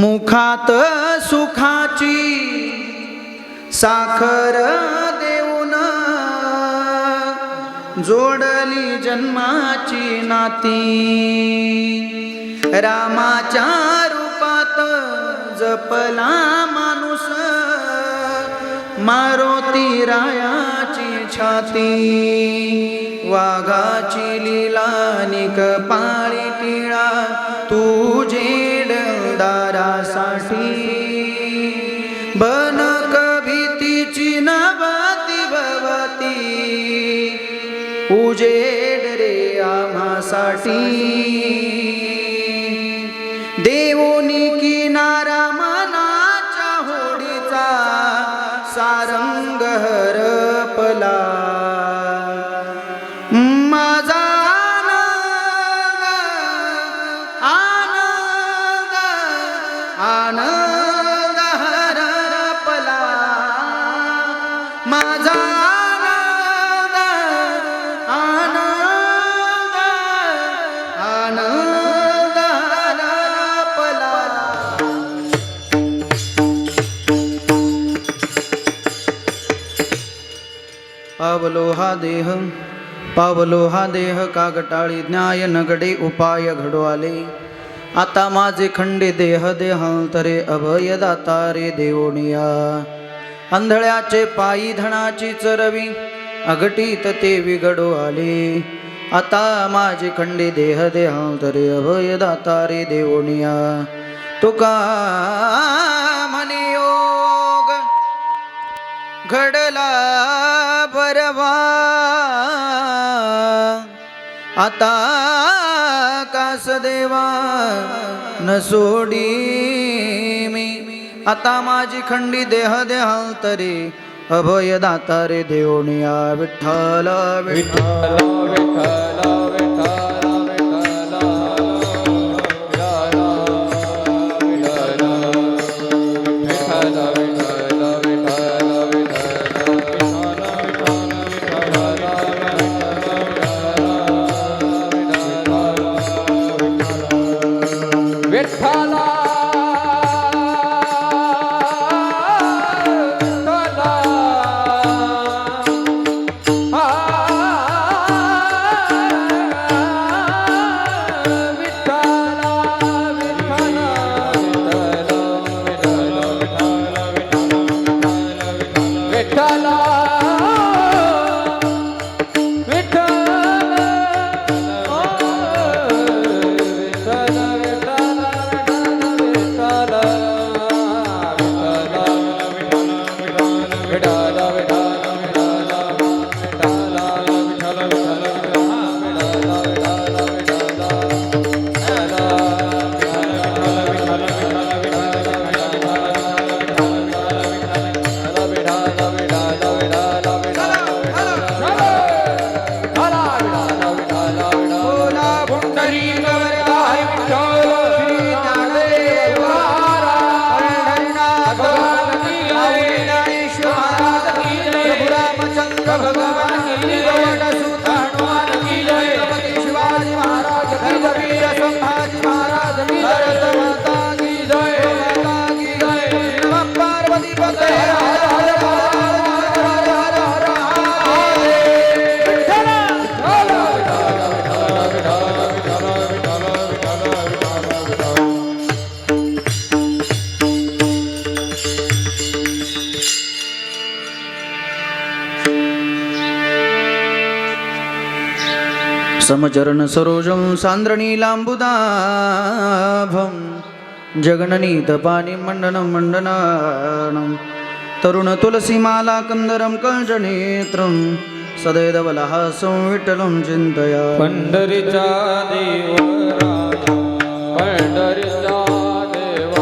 मुखात सुखाची साखर देऊन जोडली जन्माची नाती, रामाच्या रूपात जपला माणूस मारुती रायाची छाती, वाघाची लीला निक पाळी टिळा तुझे दारासाठी, बनक भीतीची नवती भवती उजेड रे आम्हासाठी, देवोनी किनारा मनाच्या होडीचा सारंग हरपला, माझा आनंद आनंद हरपला, माझा आनंद आनंद हरपला. पावलो हा देह कागटाळी न्याय नगडे उपाय घडू आले, आता माझे खंडे देह देहांतरे अभय दाता रे देवोनिया, आंधळ्याचे पायी धनाची चरवी अघटित ते विघडू आले, आता माझे खंडे देह देहांतरे अभय दाता रे देवोनिया, तुका म्हणे योग घडला बरवा, आता कास देवा न सोडी मी, आता माझी खंडी देह देहांतरे अभय दाता रे देवोनिया, विठ्ठल विठ्ठल विठ्ठल समचरण सरोजं सान्द्रनीलाम्बुदाभं, जगननीत पाणि मण्डनं मण्डनानं, तरुण तुलसीमाला कंदरं कञ्जनेत्रं, सदैदवलहासं विठ्ठलं चिन्तया. पंढरीचा देवराया, पंढरीचा देव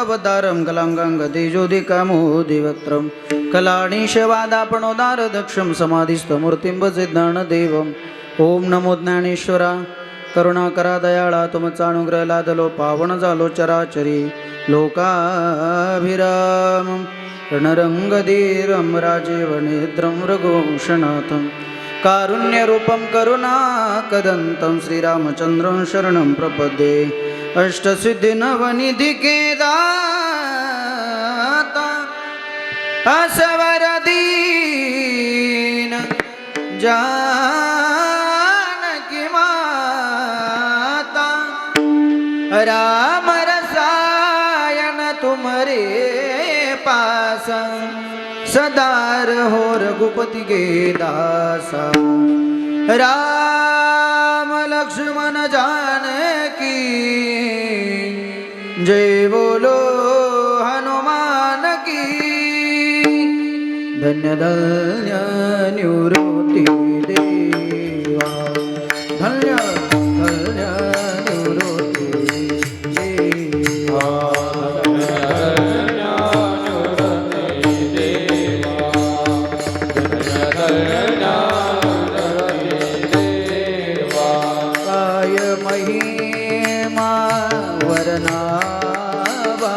कलावतारं कलाङ्गाङ्गतेजोदिकामोदिवक्त्रं कलाणीशवादापणोदारदक्षं समाधिस्थमूर्तिं भजे ज्ञानदेवम् ॐ नमो ज्ञानेश्वरा करुणाकरा दयाळा तुमचा अनुग्रह लादलो पावन झालो चराचरी लोकाभिरामं रणरंगधीरं राजीवनेत्रं रघुवंशनाथं कारुण्यरूपं करुणाकदन्तं श्रीरामचन्द्रं शरणं प्रपद्ये अष्टसिद्धिनवनिधिके दाता असवरदीन जानकी माता राम रसायन तुमरे पास सदार हो रघुपति के दासा राम लक्ष्मण जानकी जय बोलो हनुमान की धन्य धन्य निवृत्ति देवा धन्य धन्य निवृत्ति देवा काय महिमा वर्णावा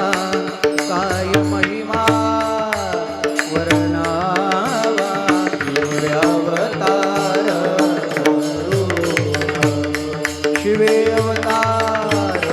काय महिमा वर्णावा अवतार शिवे अवतार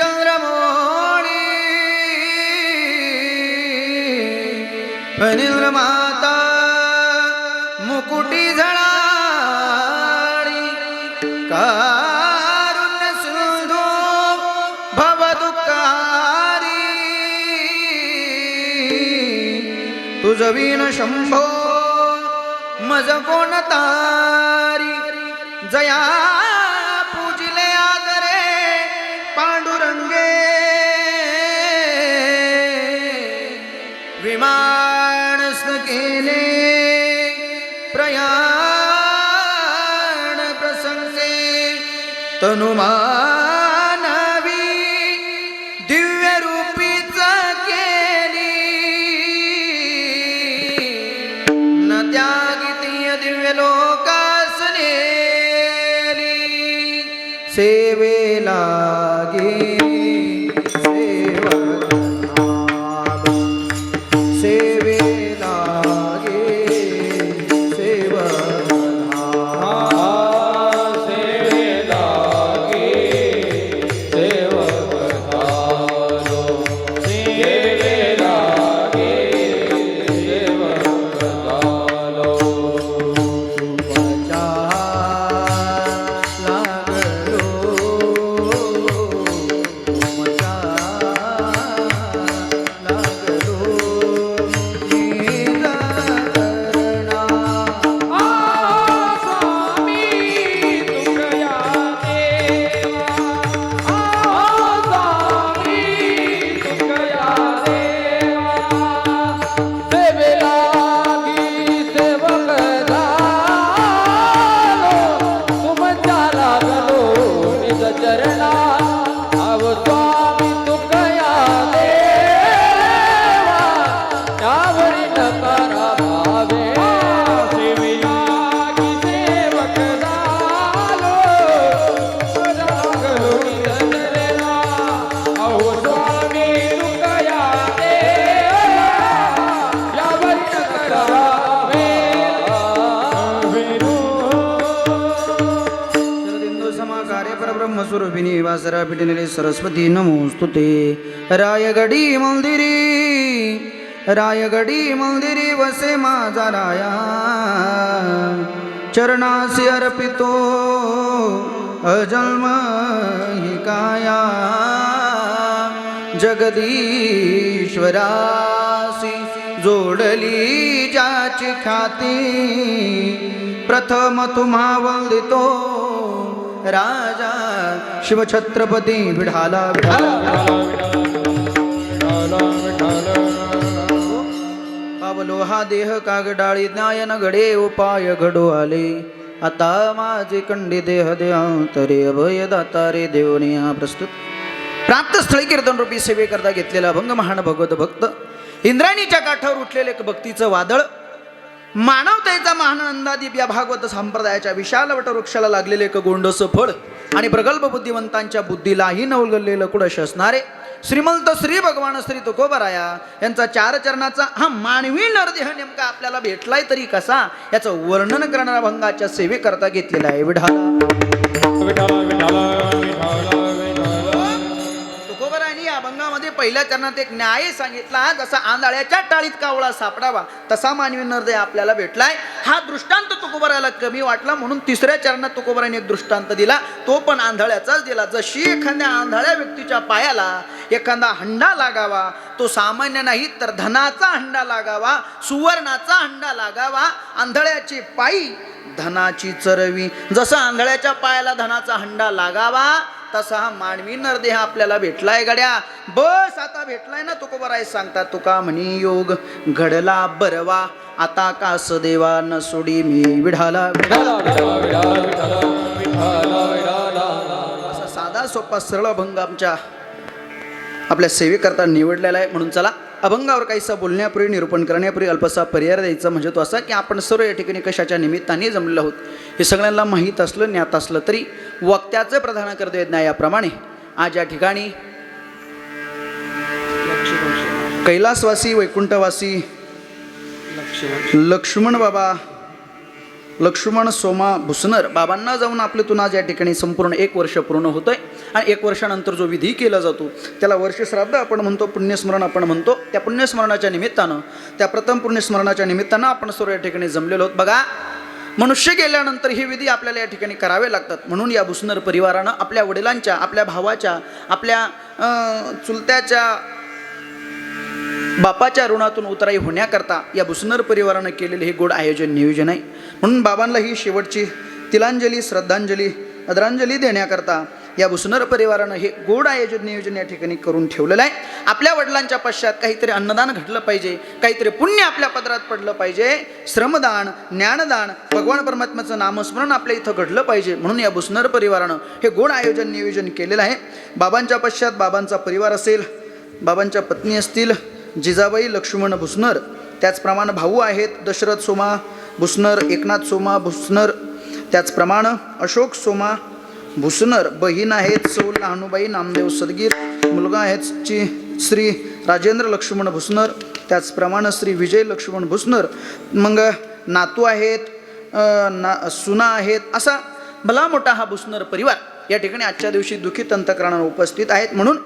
शिवचंद्रमौळी अनिल माता मुकुटी झळाळी कारुण्य सिंधू भवदुःखारी तुझ विण शंभो मज कोण तारी जया पूजिले आदरे पांडुरंगे विमानस्थ केले प्रयाण प्रसंगे तनुमानवी दिव्य रूपीच केली न त्यागितीय दिव्य लोकास नेली सेवे लागे सेवे लागे नामस्वरूपिणी वासरा पिटिलेले सरस्वती नमोस्तुते रायगडी मंदिरी वसे माझा राया चरणासी अर्पितो अजन्म हि काया जगदीश्वरासी जोडली ज्याची ख्याती प्रथम तुम्हा वंदितो राजा शिवछत्रपती विढाला पावलो हा देह कागडाळी ज्ञायन घडे उपाय घडो आले आता माझे कंडी देह देहांतरे अभय दातारे देवने हा प्रस्तुत प्राप्त स्थळी कीर्तन रूपी सेवे करता घेतलेला अभंग महान भगवत भक्त इंद्रायणीच्या काठावर उठलेले एक भक्तीचं वादळ मानवतेचा महानंदादीप या भागवत संप्रदायाच्या विशाल वटवृक्षाला लागलेले एक गोंडस फळ आणि प्रगल्भ बुद्धिवंतांच्या बुद्धीलाही नवलगलेलं कुडश असणारे श्रीमंत श्री भगवान श्री तुकोबराया यांचा 4 चरणाचा हा मानवी नरदेह नेमका आपल्याला भेटलाय तरी कसा याचं वर्णन करणाऱ्या भंगाच्या सेवे करता घेतलेला आहे तुकोबरायांनी या अभंगामध्ये पहिल्या चरणात एक न्याय सांगितला जसा आंधळ्याच्या टाळीत कावळा सापडावा तसा मानवी नरदेह आपल्याला भेटलाय हा दृष्टांत तुकोबरायाला कमी वाटला म्हणून 3ऱ्या चरणात तुकोबरायांनी एक दृष्टांत दिला तो पण आंधळ्याचाच दिला जशी एखाद्या आंधळ्या व्यक्तीच्या पायाला एखादा हंडा लागावा तो सामान्य नाही तर धनाचा हंडा लागावा सुवर्णाचा हंडा लागावा आंधळ्याची पायी धनाची चरवी जसं आंधळ्याच्या पायाला धनाचा हंडा लागावा तसा हा मानवी नरदेह आपल्याला भेटलाय गड्या बस आता भेटलाय ना तुकोबराय सांगतात तुका म्हणी योग घडला बरवा आता कास देवा न सोडी मी विढाला असा साधा सोपा सरळ अभंग आपल्या सेवेकरता निवडलेला आहे म्हणून चला अभंगावर काहीसा बोलण्यापूर्वी निरूपण करण्यापूर्वी अल्पसा पर्याय द्यायचा म्हणजे तो असा की आपण सर्व या ठिकाणी कशाच्या निमित्ताने जमलेलो आहोत हे सगळ्यांना माहीत असलं ज्ञात असलं तरी वक्त्याचं प्रधान कर्तव्य न्यायाप्रमाणे आज या ठिकाणी कैलासवासी वैकुंठवासी लक्ष्मण सोमा भुसनर बाबांना जाऊन आपल्यातून आज या ठिकाणी संपूर्ण 1 वर्ष पूर्ण होतं आहे आणि 1 वर्षानंतर जो विधी केला जातो त्याला वर्षश्राद्ध आपण म्हणतो पुण्यस्मरण आपण म्हणतो त्या पुण्यस्मरणाच्या निमित्तानं त्या प्रथम पुण्यस्मरणाच्या निमित्तानं आपण सर्व या ठिकाणी जमलेलो आहोत बघा मनुष्य गेल्यानंतर हे विधी आपल्याला या ठिकाणी करावे लागतात म्हणून या भुसनर परिवारानं आपल्या वडिलांच्या आपल्या भावाच्या आपल्या चुलत्याच्या बापाच्या ऋणातून उतराई होण्याकरता या भुसनर परिवारानं केलेले हे गोड आयोजन नियोजन आहे म्हणून बाबांना ही शेवटची तिलांजली श्रद्धांजली आदरांजली देण्याकरता या भुसनर परिवारानं हे गोड आयोजन नियोजन या ठिकाणी करून ठेवलेलं आहे आपल्या वडिलांच्या पश्चात काहीतरी अन्नदान घडलं पाहिजे काहीतरी पुण्य आपल्या पदरात पडलं पाहिजे श्रमदान ज्ञानदान भगवान परमात्म्याचं नामस्मरण आपल्या इथं घडलं पाहिजे म्हणून या भुसनर परिवारानं हे गोड आयोजन नियोजन केलेलं आहे बाबांच्या पश्चात बाबांचा परिवार असेल बाबांच्या पत्नी असतील जिजाबाई लक्ष्मण भुसनर त्याचप्रमाणे भाऊ आहेत दशरथ सोमा भुसनर एकनाथ सोमा भुसनर त्याचप्रमाणे अशोक सोमा भुसनर बहीण आहेत सौ लहानुबाई नामदेव सदगीर मुलगा आहेत श्री राजेंद्र लक्ष्मण भुसनर त्याचप्रमाणे श्री विजय लक्ष्मण भुसनर मग नातू आहेत सुना आहेत असा भला मोठा हा भुसनर परिवार या ठिकाणी आजच्या दिवशी दुःखित अंतःकरणाने उपस्थित आहेत म्हणून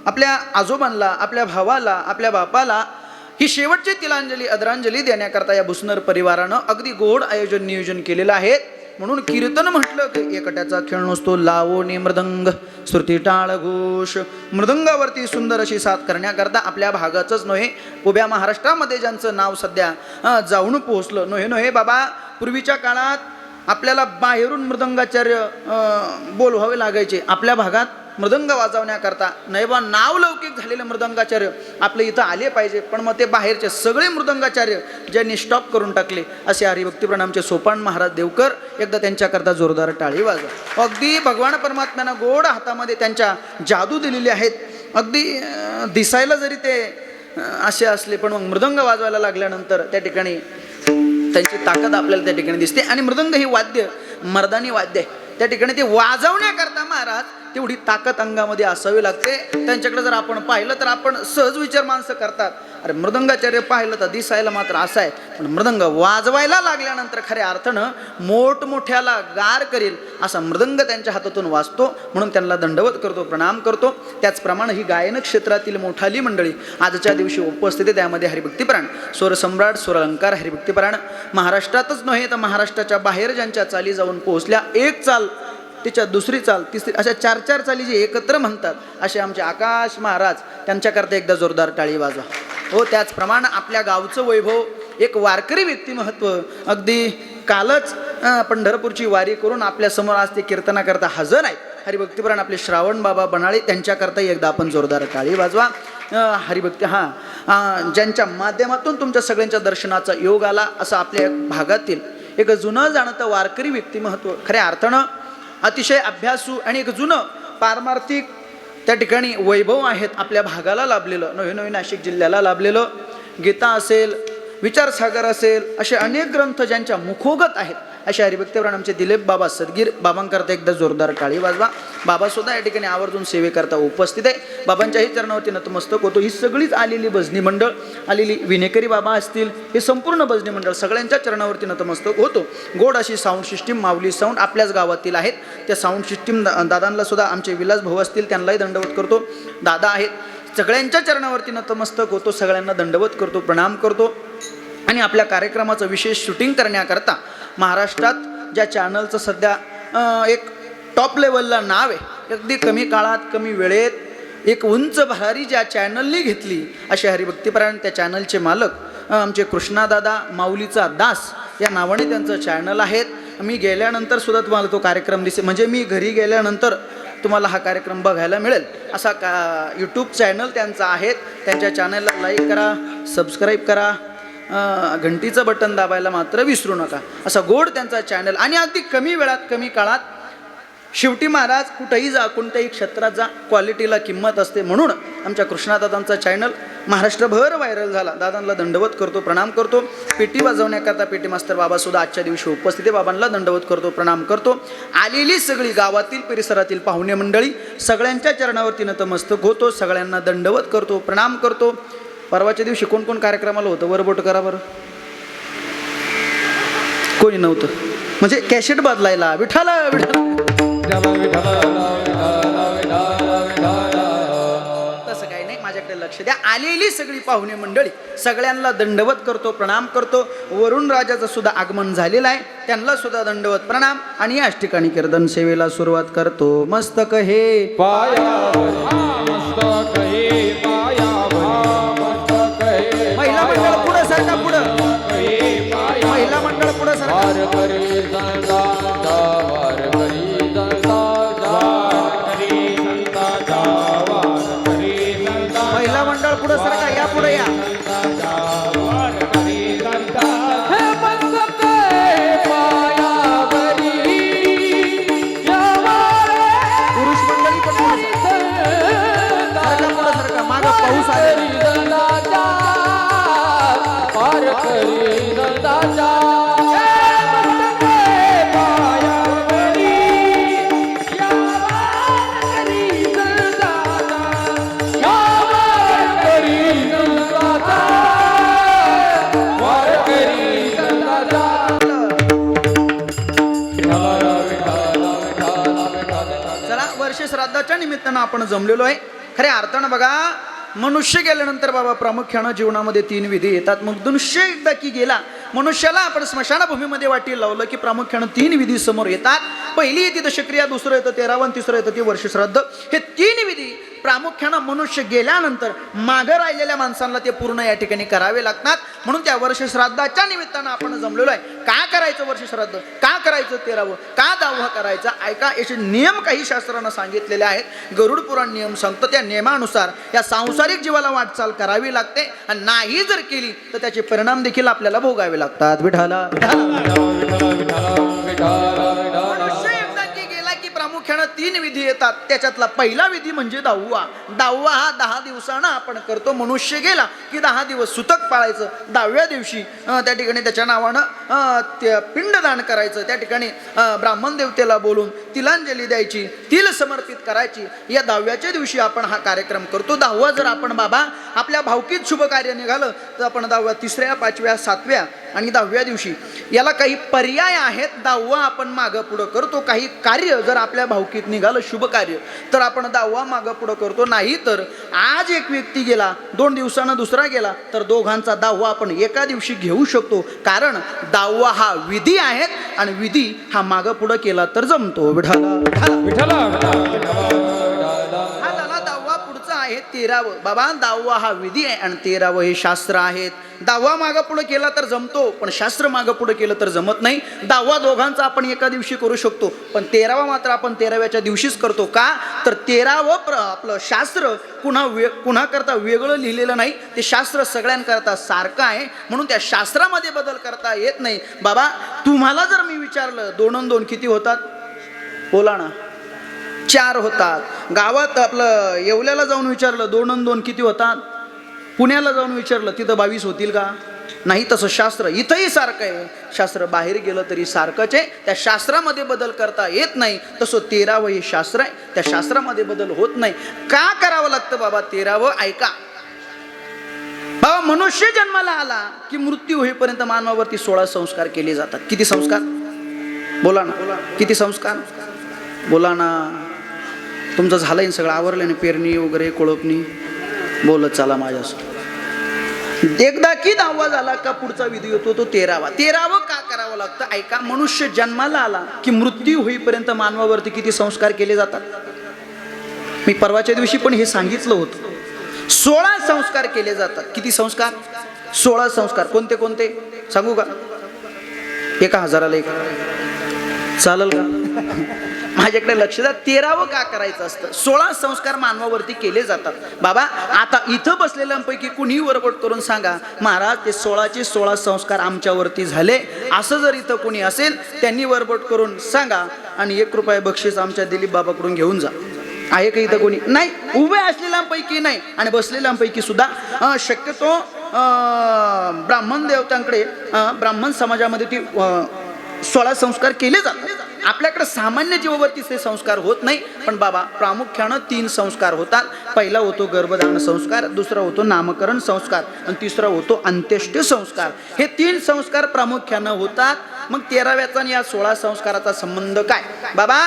आपल्या आजोबांना आपल्या भावाला आपल्या बापाला ही शेवटची तिलांजली आदरांजली देण्याकरता या भुसनर परिवारानं अगदी गोड आयोजन नियोजन केलेलं आहे म्हणून कीर्तन म्हटलं की एकट्याचा खेळ नसतो लावणी मृदंग श्रुती टाळ घोष मृदंगावरती सुंदर अशी साथ करण्याकरता आपल्या भागाचंच नव्हे उभ्या महाराष्ट्रामध्ये ज्यांचं नाव सध्या जाऊन पोहोचलं नव्हे बाबा पूर्वीच्या काळात आपल्याला बाहेरून मृदंगाचार्य बोलवावे लागायचे आपल्या भागात मृदंग वाजवण्याकरता नाही बा नाव लौकिक झालेले मृदंगाचार्य आपल्या इथं आले पाहिजे पण मग ते बाहेरचे सगळे मृदंगाचार्य ज्यांनी स्टॉप करून टाकले असे हरिभक्ती आमचे सोपान महाराज देवकर एकदा त्यांच्याकरता जोरदार टाळी वाजवा अगदी भगवान परमात्म्यानं गोड हातामध्ये त्यांच्या जादू दिलेली आहेत अगदी दिसायला जरी ते असे असले पण मग मृदंग वाजवायला लागल्यानंतर त्या ठिकाणी त्यांची ताकद आपल्याला त्या ठिकाणी दिसते आणि मृदंग ही वाद्य मर्दानी वाद्य आहे त्या ठिकाणी ते वाजवण्याकरता महाराज तेवढी ताकद अंगामध्ये असावी लागते. त्यांच्याकडे जर आपण पाहिलं तर आपण सहज विचार माणसं करतात, अरे मृदंगाचार्य पाहिलं तर दिसायला मात्र असं आहे, पण मृदंग वाजवायला लागल्यानंतर खऱ्या अर्थानं मोठमोठ्याला गार करेल असा मृदंग त्यांच्या हातातून वाजतो. म्हणून त्यांना दंडवत करतो, प्रणाम करतो. त्याचप्रमाणे ही गायन क्षेत्रातील मोठाली मंडळी आजच्या दिवशी उपस्थित आहे. त्यामध्ये हरिभक्तीपरायण, स्वरसम्राट, स्वरअलंकार, हरिभक्तीपरायण महाराष्ट्रातच नव्हे तर महाराष्ट्राच्या बाहेर ज्यांच्या चाली जाऊन पोहोचल्या, एक चाल तिच्या दुसरी चाल तिसरी अशा 4-4 चाली जे एकत्र म्हणतात असे आमचे आकाश महाराज, त्यांच्याकरता एकदा जोरदार टाळी वाजवा हो. त्याचप्रमाणे आपल्या गावचं वैभव, एक वारकरी व्यक्तिमत्व अगदी कालच पंढरपूरची वारी करून आपल्यासमोर आज ते कीर्तनाकरता हजर आहेत. हरिभक्तीपरायण आपले श्रावण बाबा बनाळे, त्यांच्याकरताही एकदा आपण जोरदार टाळी वाजवा. हरिभक्ती ज्यांच्या माध्यमातून तुमच्या सगळ्यांच्या दर्शनाचा योग आला असं आपल्या भागातील एक जुनं जाणतं वारकरी व्यक्तिमत्व, खऱ्या अर्थानं अतिशय अभ्यासू आणि एक जुनं पारमार्थिक त्या ठिकाणी वैभव आहेत आपल्या भागाला लाभलेलं, नवे नाशिक जिल्ह्याला लाभलेलं. गीता असेल, विचारसागर असेल, असे अनेक ग्रंथ ज्यांच्या मुखोगत आहेत अशा हरिभक्तीपरायण आमचे दिलीप बाबा सदगीर बाबांकरता एकदा जोरदार टाळी वाजवा. बाबासुद्धा या ठिकाणी आवर्जून सेवेकरता उपस्थित आहे. बाबांच्याही चरणावरती नतमस्तक होतो. ही सगळीच आलेली भजनी मंडळ, आलेली विनेकरी बाबा असतील, हे संपूर्ण भजनी मंडळ सगळ्यांच्या चरणावरती नतमस्तक होतो. गोड अशी साऊंड सिस्टीम माऊली साऊंड आपल्याच गावातील आहेत. त्या साऊंड सिस्टीम दादांना सुद्धा आमचे विलास भाऊ असतील त्यांनाही दंडवत करतो. दादा आहेत, सगळ्यांच्या चरणावरती नतमस्तक होतो, सगळ्यांना दंडवत करतो, प्रणाम करतो. आणि आपल्या कार्यक्रमाचं विशेष शूटिंग करण्याकरता महाराष्ट्रात ज्या चॅनलचं सध्या एक टॉप लेवलला नाव आहे, अगदी कमी काळात कमी वेळेत एक उंच भरारी ज्या चॅनलनी घेतली असे हरिभक्तीपरायण त्या चॅनलचे मालक आमचे कृष्णादादा माऊलीचा दास या नावाने त्यांचं चॅनल आहेत. मी गेल्यानंतर सुद्धा तुम्हाला तो कार्यक्रम दिसेल, म्हणजे मी घरी गेल्यानंतर तुम्हाला हा कार्यक्रम बघायला मिळेल असा यूट्यूब चॅनल त्यांचा आहे. त्यांच्या चॅनलला लाईक करा, सबस्क्राईब करा, घंटीचं बटन दाबायला मात्र विसरू नका. असा गोड त्यांचा चॅनल आणि अगदी कमी वेळात कमी काळात. शेवटी महाराज कुठंही जा, कोणत्याही क्षेत्रात जा, क्वालिटीला किंमत असते. म्हणून आमच्या कृष्णादादांचा चॅनल महाराष्ट्रभर व्हायरल झाला. दादांना दंडवत करतो, प्रणाम करतो. पेटी वाजवण्याकरता पेटी मास्तर बाबासुद्धा आजच्या दिवशी उपस्थित आहे. बाबांना दंडवत करतो, प्रणाम करतो. आलेली सगळी गावातील परिसरातील पाहुणे मंडळी सगळ्यांच्या चरणावरती नतमस्तक होतो, सगळ्यांना दंडवत करतो, प्रणाम करतो. परवाच्या दिवशी कोण कोण कार्यक्रमाला होतं वरबोट करा बरं. कोणी नव्हतं, म्हणजे कॅसेट बदलायला विठाल तसं काही नाही. माझ्याकडे लक्ष द्या. आलेली सगळी पाहुणे मंडळी सगळ्यांना दंडवत करतो, प्रणाम करतो. वरुण राजाचं सुद्धा आगमन झालेलं आहे, त्यांना सुद्धा दंडवत प्रणाम. आणि याच ठिकाणी कीर्तन सेवेला सुरुवात करतो. मस्तक हे महिला मंडळ पुढं सरका, पुढं महिला मंडळ पुढं सरका. महिला मंडळ पुढं सरका, या पुढे या. पुरुष मंडळी पण पुढं सरका, मागं पाऊस आला. श्राद्धाच्या निमित्तानं आपण जमलेलो आहे. खऱ्या अर्थानं बघा, मनुष्य गेल्यानंतर बाबा प्रामुख्यानं जीवनामध्ये 3 विधी येतात. मग मनुष्य एकदा की गेला, मनुष्याला आपण स्मशानभूमीमध्ये वाटी लावलं की प्रामुख्यानं 3 विधी समोर येतात. पहिली येते दशक्रिया, दुसरं येतं 13वन, तिसरं येतं ते वर्षश्राद्ध. हे 3 विधी प्रामुख्यानं मनुष्य गेल्यानंतर मागं राहिलेल्या माणसांना ते पूर्ण या ठिकाणी करावे लागतात. म्हणून त्या वर्षश्राद्धाच्या निमित्तानं आपण जमलेलो आहे. का करायचं वर्षश्राद्ध, का करायचं 13वं, का 10वं करायचं, ऐका. याचे नियम काही शास्त्रानं सांगितलेले आहेत. गरुड पुराण नियम सांगतो, त्या नियमानुसार या सांसारिक जीवाला वाटचाल करावी लागते. आणि नाही जर केली तर त्याचे परिणाम देखील आपल्याला भोगावे लागतात. मनुष्य एकदा की गेला की प्रामुख्यानं 3 विधी येतात. त्याच्यातला पहिला विधी म्हणजे दहावा. दहावा हा 10 दिवसानं आपण करतो. मनुष्य गेला की 10 दिवस सुतक पाळायचं. 10व्या दिवशी त्या ठिकाणी त्याच्या नावानं ते पिंडदान करायचं. त्या ठिकाणी ब्राह्मण देवतेला बोलून तिलांजली द्यायची, तिल समर्पित करायची. या 10व्याच्या दिवशी आपण हा कार्यक्रम करतो. 10वा जर आपण बाबा आपल्या भावकीत शुभ कार्य निघालं तर आपण 10व्या, 3ऱ्या, 5व्या, 7व्या आणि 10व्या दिवशी याला काही पर्याय आहेत. 10वा आपण मागं पुढं करतो. काही कार्य जर आपल्या भावकीत निघालं शुभ कार्य तर आपण 10वा मागं पुढं करतो. नाही तर आज एक व्यक्ती गेला, 2 दिवसानं दुसरा गेला तर दोघांचा 10वा आपण एका दिवशी घेऊ शकतो. कारण 10वा हा विधी आहे आणि विधी हा मागं पुढं केला तर जमतो. विठाला विठ्ठला हा झाला 10वा. पुढचा आहे 13वं. बाबा 10वा हा विधी आहे आणि 13वं हे शास्त्र आहेत. 10वा मागं पुढं केला तर जमतो, पण शास्त्र मागं पुढं केलं तर जमत नाही. 10वा दोघांचा आपण एका दिवशी करू शकतो, पण 13वा मात्र आपण 13व्याच्या दिवशीच करतो. का तर 13वं आपलं शास्त्र कुणा करता वेगळं लिहिलेलं नाही. ते शास्त्र सगळ्यांकरता सारखं आहे, म्हणून त्या शास्त्रामध्ये बदल करता येत नाही. बाबा तुम्हाला जर मी विचारलं 2 आणि 2 किती होतात, बोला ना. 4 होतात. गावात आपलं येवल्याला जाऊन विचारलं 2 आणि 2 किती होतात, पुण्याला जाऊन विचारलं तिथं 22 होतील का? नाही. तसं शास्त्र इथंही सारखं आहे. शास्त्र बाहेर गेलं तरी सारखंच आहे. त्या शास्त्रामध्ये बदल करता येत नाही. तसं 13वं हे शास्त्र आहे, त्या शास्त्रामध्ये बदल होत नाही. का करावं लागतं बाबा 13वं? ऐका बाबा, मनुष्य जन्माला आला की मृत्यू होईपर्यंत मानवावरती 16 संस्कार केले जातात. किती संस्कार? बोला ना. किती संस्कार? बोला ना. तुमचं झालंय सगळं, आवरलं ना, पेरणी वगैरे, कोळपणी, बोलत चला माझ्यासोबत. एकदा की 10वा झाला का पुढचा विधी होतो तो 13वा. 13वं का करावं लागतं? ऐका, मनुष्य जन्माला आला की मृत्यू होईपर्यंत मानवावरती किती संस्कार केले जातात? मी परवाच्या दिवशी पण हे सांगितलं होतं. 16 संस्कार केले जातात. किती संस्कार? 16 संस्कार. कोणते कोणते सांगू का? 1000ला एक चालेल का? माझ्याकडे लक्ष द्या. 13वं का करायचं असतं? 16 संस्कार मानवावरती केले जातात. बाबा आता इथं बसलेल्यांपैकी कुणीही वरबट करून सांगा, महाराज ते 16चे 16 संस्कार आमच्यावरती झाले, असं जर इथं कुणी असेल त्यांनी वरबट करून सांगा आणि 1 रुपया बक्षीस आमच्या दिलीप बाबाकडून घेऊन जा. आहे का इथं कोणी? नाही. उभे असलेल्यांपैकी नाही आणि बसलेल्यांपैकी सुद्धा शक्यतो ब्राह्मण देवतांकडे, ब्राह्मण समाजामध्ये ती 16 संस्कार केले जातात. आपल्याकडे सामान्य जीवावरती ते संस्कार होत नाही. पण बाबा प्रामुख्यानं 3 संस्कार होतात. पहिला होतो गर्भधारण संस्कार, दुसरा होतो नामकरण संस्कार आणि तिसरा होतो अंत्येष्टी संस्कार. हे 3 संस्कार प्रामुख्यानं होतात. मग 13व्याचा आणि या 16 संस्काराचा संबंध काय? बाबा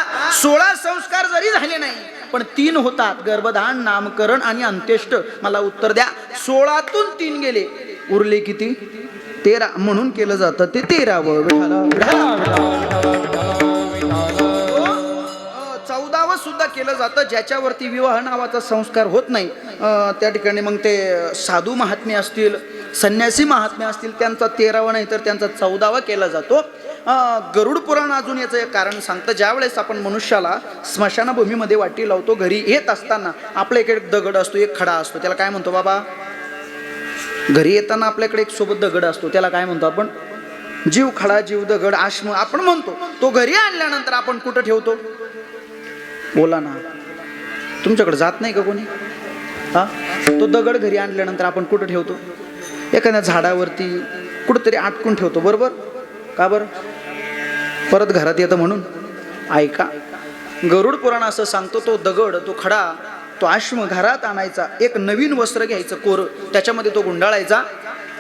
16 संस्कार जरी झाले नाही पण 3 होतात, गर्भधारण, नामकरण आणि अंत्येष्ट. मला उत्तर द्या, 16तून 3 गेले, उरले किती? 13. म्हणून केलं जातं ते 13वं. 14वं सुद्धा केलं जातं, ज्याच्यावरती विवाह नावाचा संस्कार होत नाही. त्या ठिकाणी मग ते साधू महात्मे असतील, संन्यासी महात्मे असतील, त्यांचा 13वा नाही तर त्यांचा 14वा केला जातो. गरुड पुराण अजून याचं एक कारण सांगतं. ज्यावेळेस आपण मनुष्याला स्मशानभूमीमध्ये वाटी लावतो, घरी येत असताना आपल्या इकडे एक दगड असतो, एक खडा असतो. त्याला काय म्हणतो बाबा? घरी येताना आपल्याकडे एक सोबत दगड असतो, त्याला काय म्हणतो आपण? जीव खडा, जीव दगड, आश्म आपण म्हणतो. तो घरी आणल्यानंतर आपण कुठं ठेवतो? बोला ना. तुमच्याकडे जात नाही का कोणी? हा, तो दगड घरी आणल्यानंतर आपण कुठं ठेवतो? एखाद्या झाडावरती कुठंतरी आटकून ठेवतो, बरोबर? का बरं? परत घरात येतं म्हणून. ऐका, गरुड पुराण असं सांगतो, तो दगड, तो खडा, तो आश्म घरात आणायचा, एक नवीन वस्त्र घ्यायचं कोरं, त्याच्यामध्ये तो गुंडाळायचा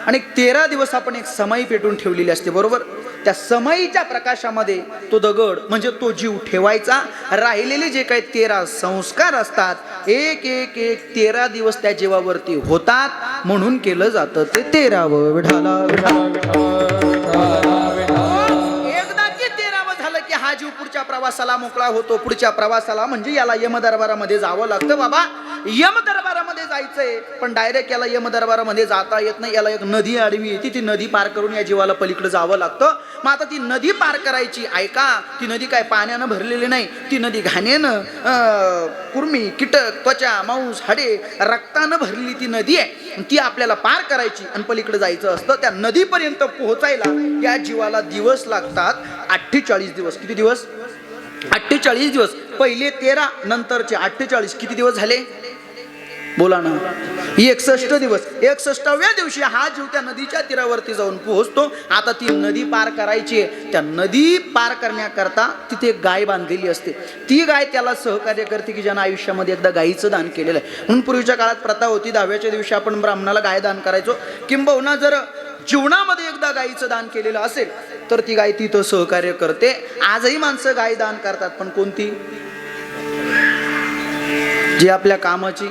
आणि 13 दिवस आपण एक समाई पेटून ठेवलेली असते, बरोबर? त्या समाईच्या प्रकाशामध्ये तो दगड म्हणजे तो जीव ठेवायचा. राहिलेले जे काही 13 संस्कार असतात, एक एक एक 13 दिवस त्या जीवावरती होतात, म्हणून केलं जातं ते 13वं. विठाला एकदा की 13वं झालं की हा जीव पुढच्या प्रवासाला मोकळा होतो. पुढच्या प्रवासाला म्हणजे याला यमदरबारामध्ये जावं लागतं. बाबा यमदरबारामध्ये जायचंय, पण डायरेक्ट याला यमदरबारामध्ये जाता येत नाही. याला एक नदी आडवी येते, ती नदी पार करून या जीवाला पलीकडे जावं लागतं. मग आता ती नदी पार करायची. ऐका, ती नदी काय पाण्यानं भरलेली नाही, ती नदी घाणेनं, कुर्मी, कीटक, त्वचा, मांस, हाडे, रक्तानं भरलेली ती नदी आहे. ती आपल्याला पार करायची आणि पलीकडे जायचं असतं. त्या नदीपर्यंत पोहोचायला या जीवाला दिवस लागतात 48 दिवस. किती दिवस? 48 दिवस. पहिले 13 नंतरचे 48 किती दिवस झाले बोला ना 61 दिवस 61व्या दिवशी हा जीव त्या नदीच्या तीरावरती जाऊन पोहोचतो. आता ती नदी पार करायची आहे. त्या नदी पार करण्याकरता तिथे एक गाय बांधलेली असते. ती गाय त्याला सहकार्य करते की ज्यानं आयुष्यामध्ये एकदा गायीचं दान केलेलं आहे. म्हणून पूर्वीच्या काळात प्रथा होती 10व्याच्या दिवशी आपण ब्राह्मणाला गाय दान करायचो. किंबहुना जर जीवनामध्ये एकदा गायीचं दान केलेलं असेल तर ती गाय तिथं सहकार्य करते. आजही माणसं गाय दान करतात, पण कोणती जी आपल्या कामाची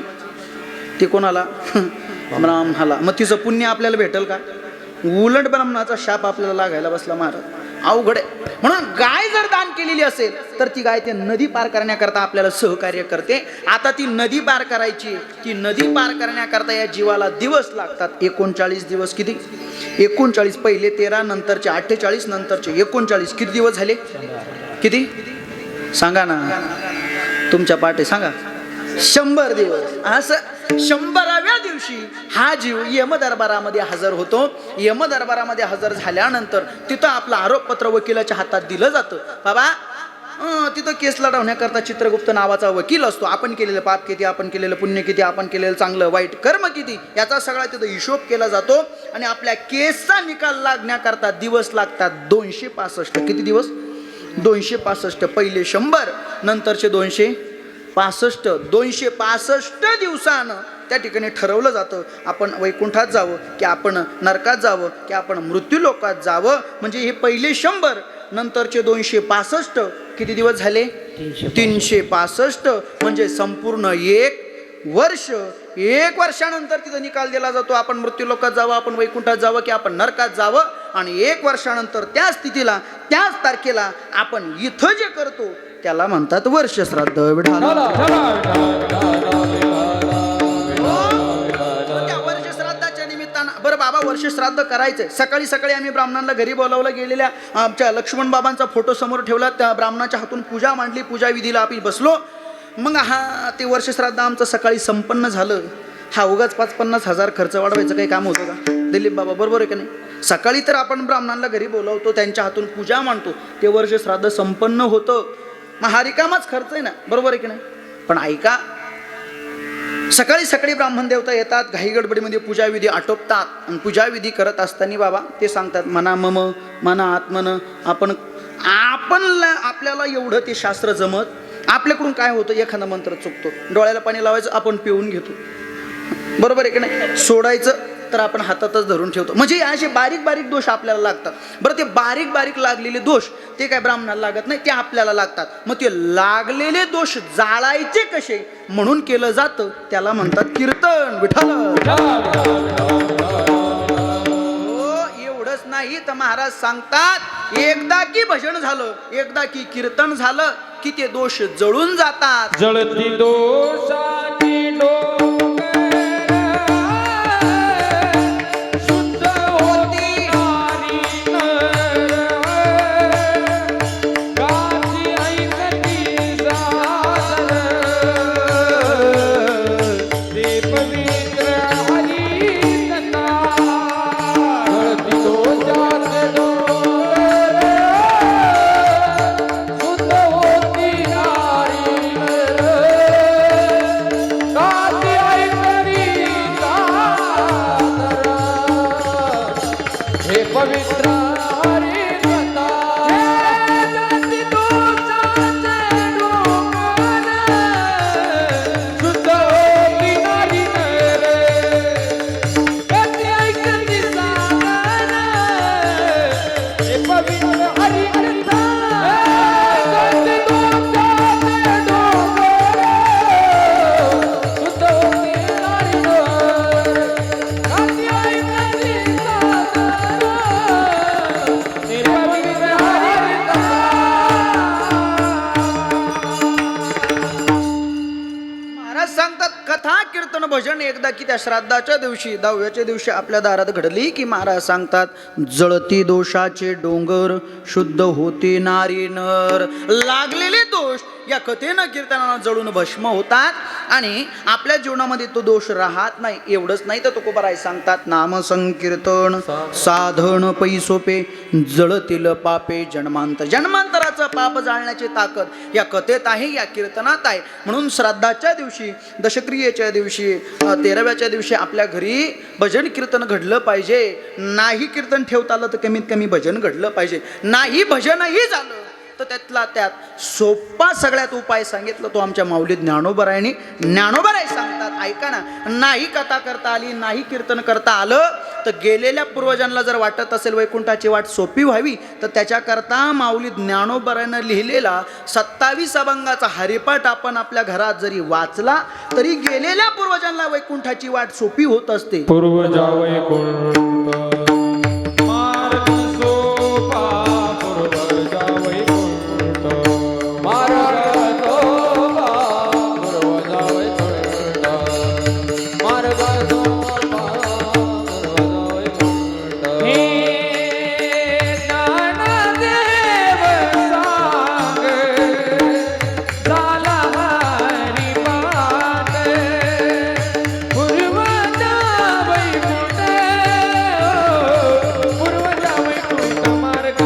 ती कोणाला ब्राह्मणाला. मग तिचं पुण्य आपल्याला भेटेल का? उलट ब्राह्मणाचा शाप आपल्याला लागायला बसला महाराज. अवघड आहे. म्हणून गाय जर दान केलेली असेल तर ती गाय ते नदी पार करण्याकरता आपल्याला सहकार्य करते. आता ती नदी पार करायची. ती नदी पार करण्याकरता या जीवाला दिवस लागतात. 39 दिवस. किती? 39. पहिले 13 नंतरचे 48 नंतरचे 39 किती दिवस झाले? किती सांगा ना तुमच्या पाठे सांगा. 100 दिवस. असं 100व्या दिवशी हा जीव यमदरबारामध्ये हजर होतो. यमदरबारामध्ये हजर झाल्यानंतर तिथं आपलं आरोपपत्र वकिलाच्या हातात दिलं जातं. बाबा तिथं केस लढवण्याकरता चित्रगुप्त नावाचा वकील असतो. आपण केलेलं पाप किती, आपण केलेलं पुण्य किती, आपण केलेलं चांगलं वाईट कर्म किती, याचा सगळा तिथं हिशोब केला जातो. आणि आपल्या केसचा निकाल लागण्याकरता दिवस लागतात 265. किती दिवस? 265. पहिले 100 नंतरचे 265. 265 दिवसानं त्या ठिकाणी ठरवलं जातं आपण वैकुंठात जावं की आपण नरकात जावं की आपण मृत्यूलोकात जावं. म्हणजे हे पहिले 100 नंतरचे 265 किती दिवस झाले? 365. म्हणजे संपूर्ण 1 वर्ष. 1 वर्षानंतर तिथं निकाल दिला जातो आपण मृत्यूलोकात जावं, आपण वैकुंठात जावं की आपण नरकात जावं. आणि 1 वर्षानंतर त्याच तिथीला त्याच तारखेला आपण इथं जे करतो त्याला म्हणतात वर्षश्राद्ध. त्या वर्षश्राद्धाच्या निमित्तानं बरं बाबा वर्षश्राद्ध करायचंय. सकाळी सकाळी आम्ही ब्राह्मणांना घरी बोलावलं गेलेल्या आमच्या लक्ष्मण बाबांचा फोटो समोर ठेवला. त्या ब्राह्मणाच्या हातून पूजा मांडली. पूजा विधीला आम्ही बसलो. मग ते वर्षश्राद्ध आमचं सकाळी संपन्न झालं. हा उगाच 5-50 हजार खर्च वाढवायचं काही काम होतं का दिलीप बाबा? बरोबर आहे का नाही? सकाळी तर आपण ब्राह्मणांना घरी बोलावतो, त्यांच्या हातून पूजा मांडतो, ते वर्षश्राद्ध संपन्न होतं. मग हा रिकामाच खर्च आहे ना. बरोबर आहे की नाही? पण ऐका, सकाळी सकाळी ब्राह्मण देवता येतात, घाई गडबडीमध्ये पूजाविधी आटोपतात. आणि पूजाविधी करत असताना बाबा ते सांगतात मना मम मना आत्मन. आपण आपल्याला एवढं ते शास्त्र जमत. आपल्याकडून काय होतं, एखादा मंत्र चुकतो, डोळ्याला पाणी लावायचं आपण पिऊन घेतो. बरोबर आहे की नाही? सोडायचं तर आपण हातातच धरून ठेवतो. म्हणजे असे बारीक बारीक दोष आपल्याला लागतात. बरं ते बारीक बारीक लागलेले दोष ते काय ब्राह्मणाला लागत नाही, ते आपल्याला लागतात. मग ते लागलेले दोष जाळायचे कसे म्हणून केलं जातं, त्याला म्हणतात कीर्तन. विठ्ठल. एवढंच नाही तर महाराज सांगतात एकदा की भजन झालं, एकदा की कीर्तन झालं की ते दोष जळून जातात. जळती दोषाची डोंगर शुद्ध होती नारी नर. गाती ऐकती सादर ते पवित्र हरिकथा. जळती दोषाचे डोंगर शुद्ध होती नारी नर. गाती ऐकती सादर हे पवित्र हरिकथा. जळती दोषाचे डोंगर शुद्ध होती नारी नर. गाती ऐकती सादर हे पवित्र हरिकथा. जळती दोषाचे डोंगर शुद्ध होती नारी नर. गाती ऐकती सादर हे पवित्र हरिकथा. महाराज सांगतात कथा कीर्तन भजन एकदा की त्या श्राद्धाच्या दिवशी 10व्याच्या दिवशी आपल्या दारात घडली की महाराज सांगतात जळती दोषाचे डोंगर शुद्ध होते नारी नर. लागलेले दोष या कथेनं कीर्तनानं जळून भस्म होतात आणि आपल्या जीवनामध्ये तो दोष राहत नाही. एवढंच नाही तर तुकोबाराय सांगतात नाम संकीर्तन साधन पैसोपे जळतील पापे जन्मांतर. जन्मांतरात वर्षाचं पाप जाळण्याची ताकद या कथेत आहे, या कीर्तनात आहे. म्हणून श्राद्धाच्या दिवशी, दशक्रियेच्या दिवशी, 13व्याच्या दिवशी आपल्या घरी भजन कीर्तन घडलं पाहिजे. नाही कीर्तन ठेवता आलं तर कमीत कमी भजन घडलं पाहिजे. नाही भजनही झालं तर त्यातला त्यात सोपा सगळ्यात उपाय सांगितलं तो आमच्या माऊली ज्ञानोबरायांनी. ज्ञानोबराय सांगतात, ऐका ना, नाही कथा करता आली, नाही कीर्तन करता आलं तर गेलेल्या पूर्वजांना जर वाटत असेल वैकुंठाची वाट सोपी व्हावी तर त्याच्याकरता माऊली ज्ञानोबरायानं लिहिलेला 27 अभंगाचा हरिपाठ आपण आपल्या घरात जरी वाचला तरी गेलेल्या पूर्वजांना वैकुंठाची वाट सोपी होत असते. पूर्वजा वैकुंठ मार्ग सोपा, पूर्वजा वैकुंठ मार्ग सोपा, पूर्वजा वैकुंठ मार्ग सोपा, पूर्वजा वैकुंठ. हे ज्ञानदेव सांग झाला हरिपाठ, पूर्वजा वैकुंठ, पूर्वजा वैकुंठ मार्ग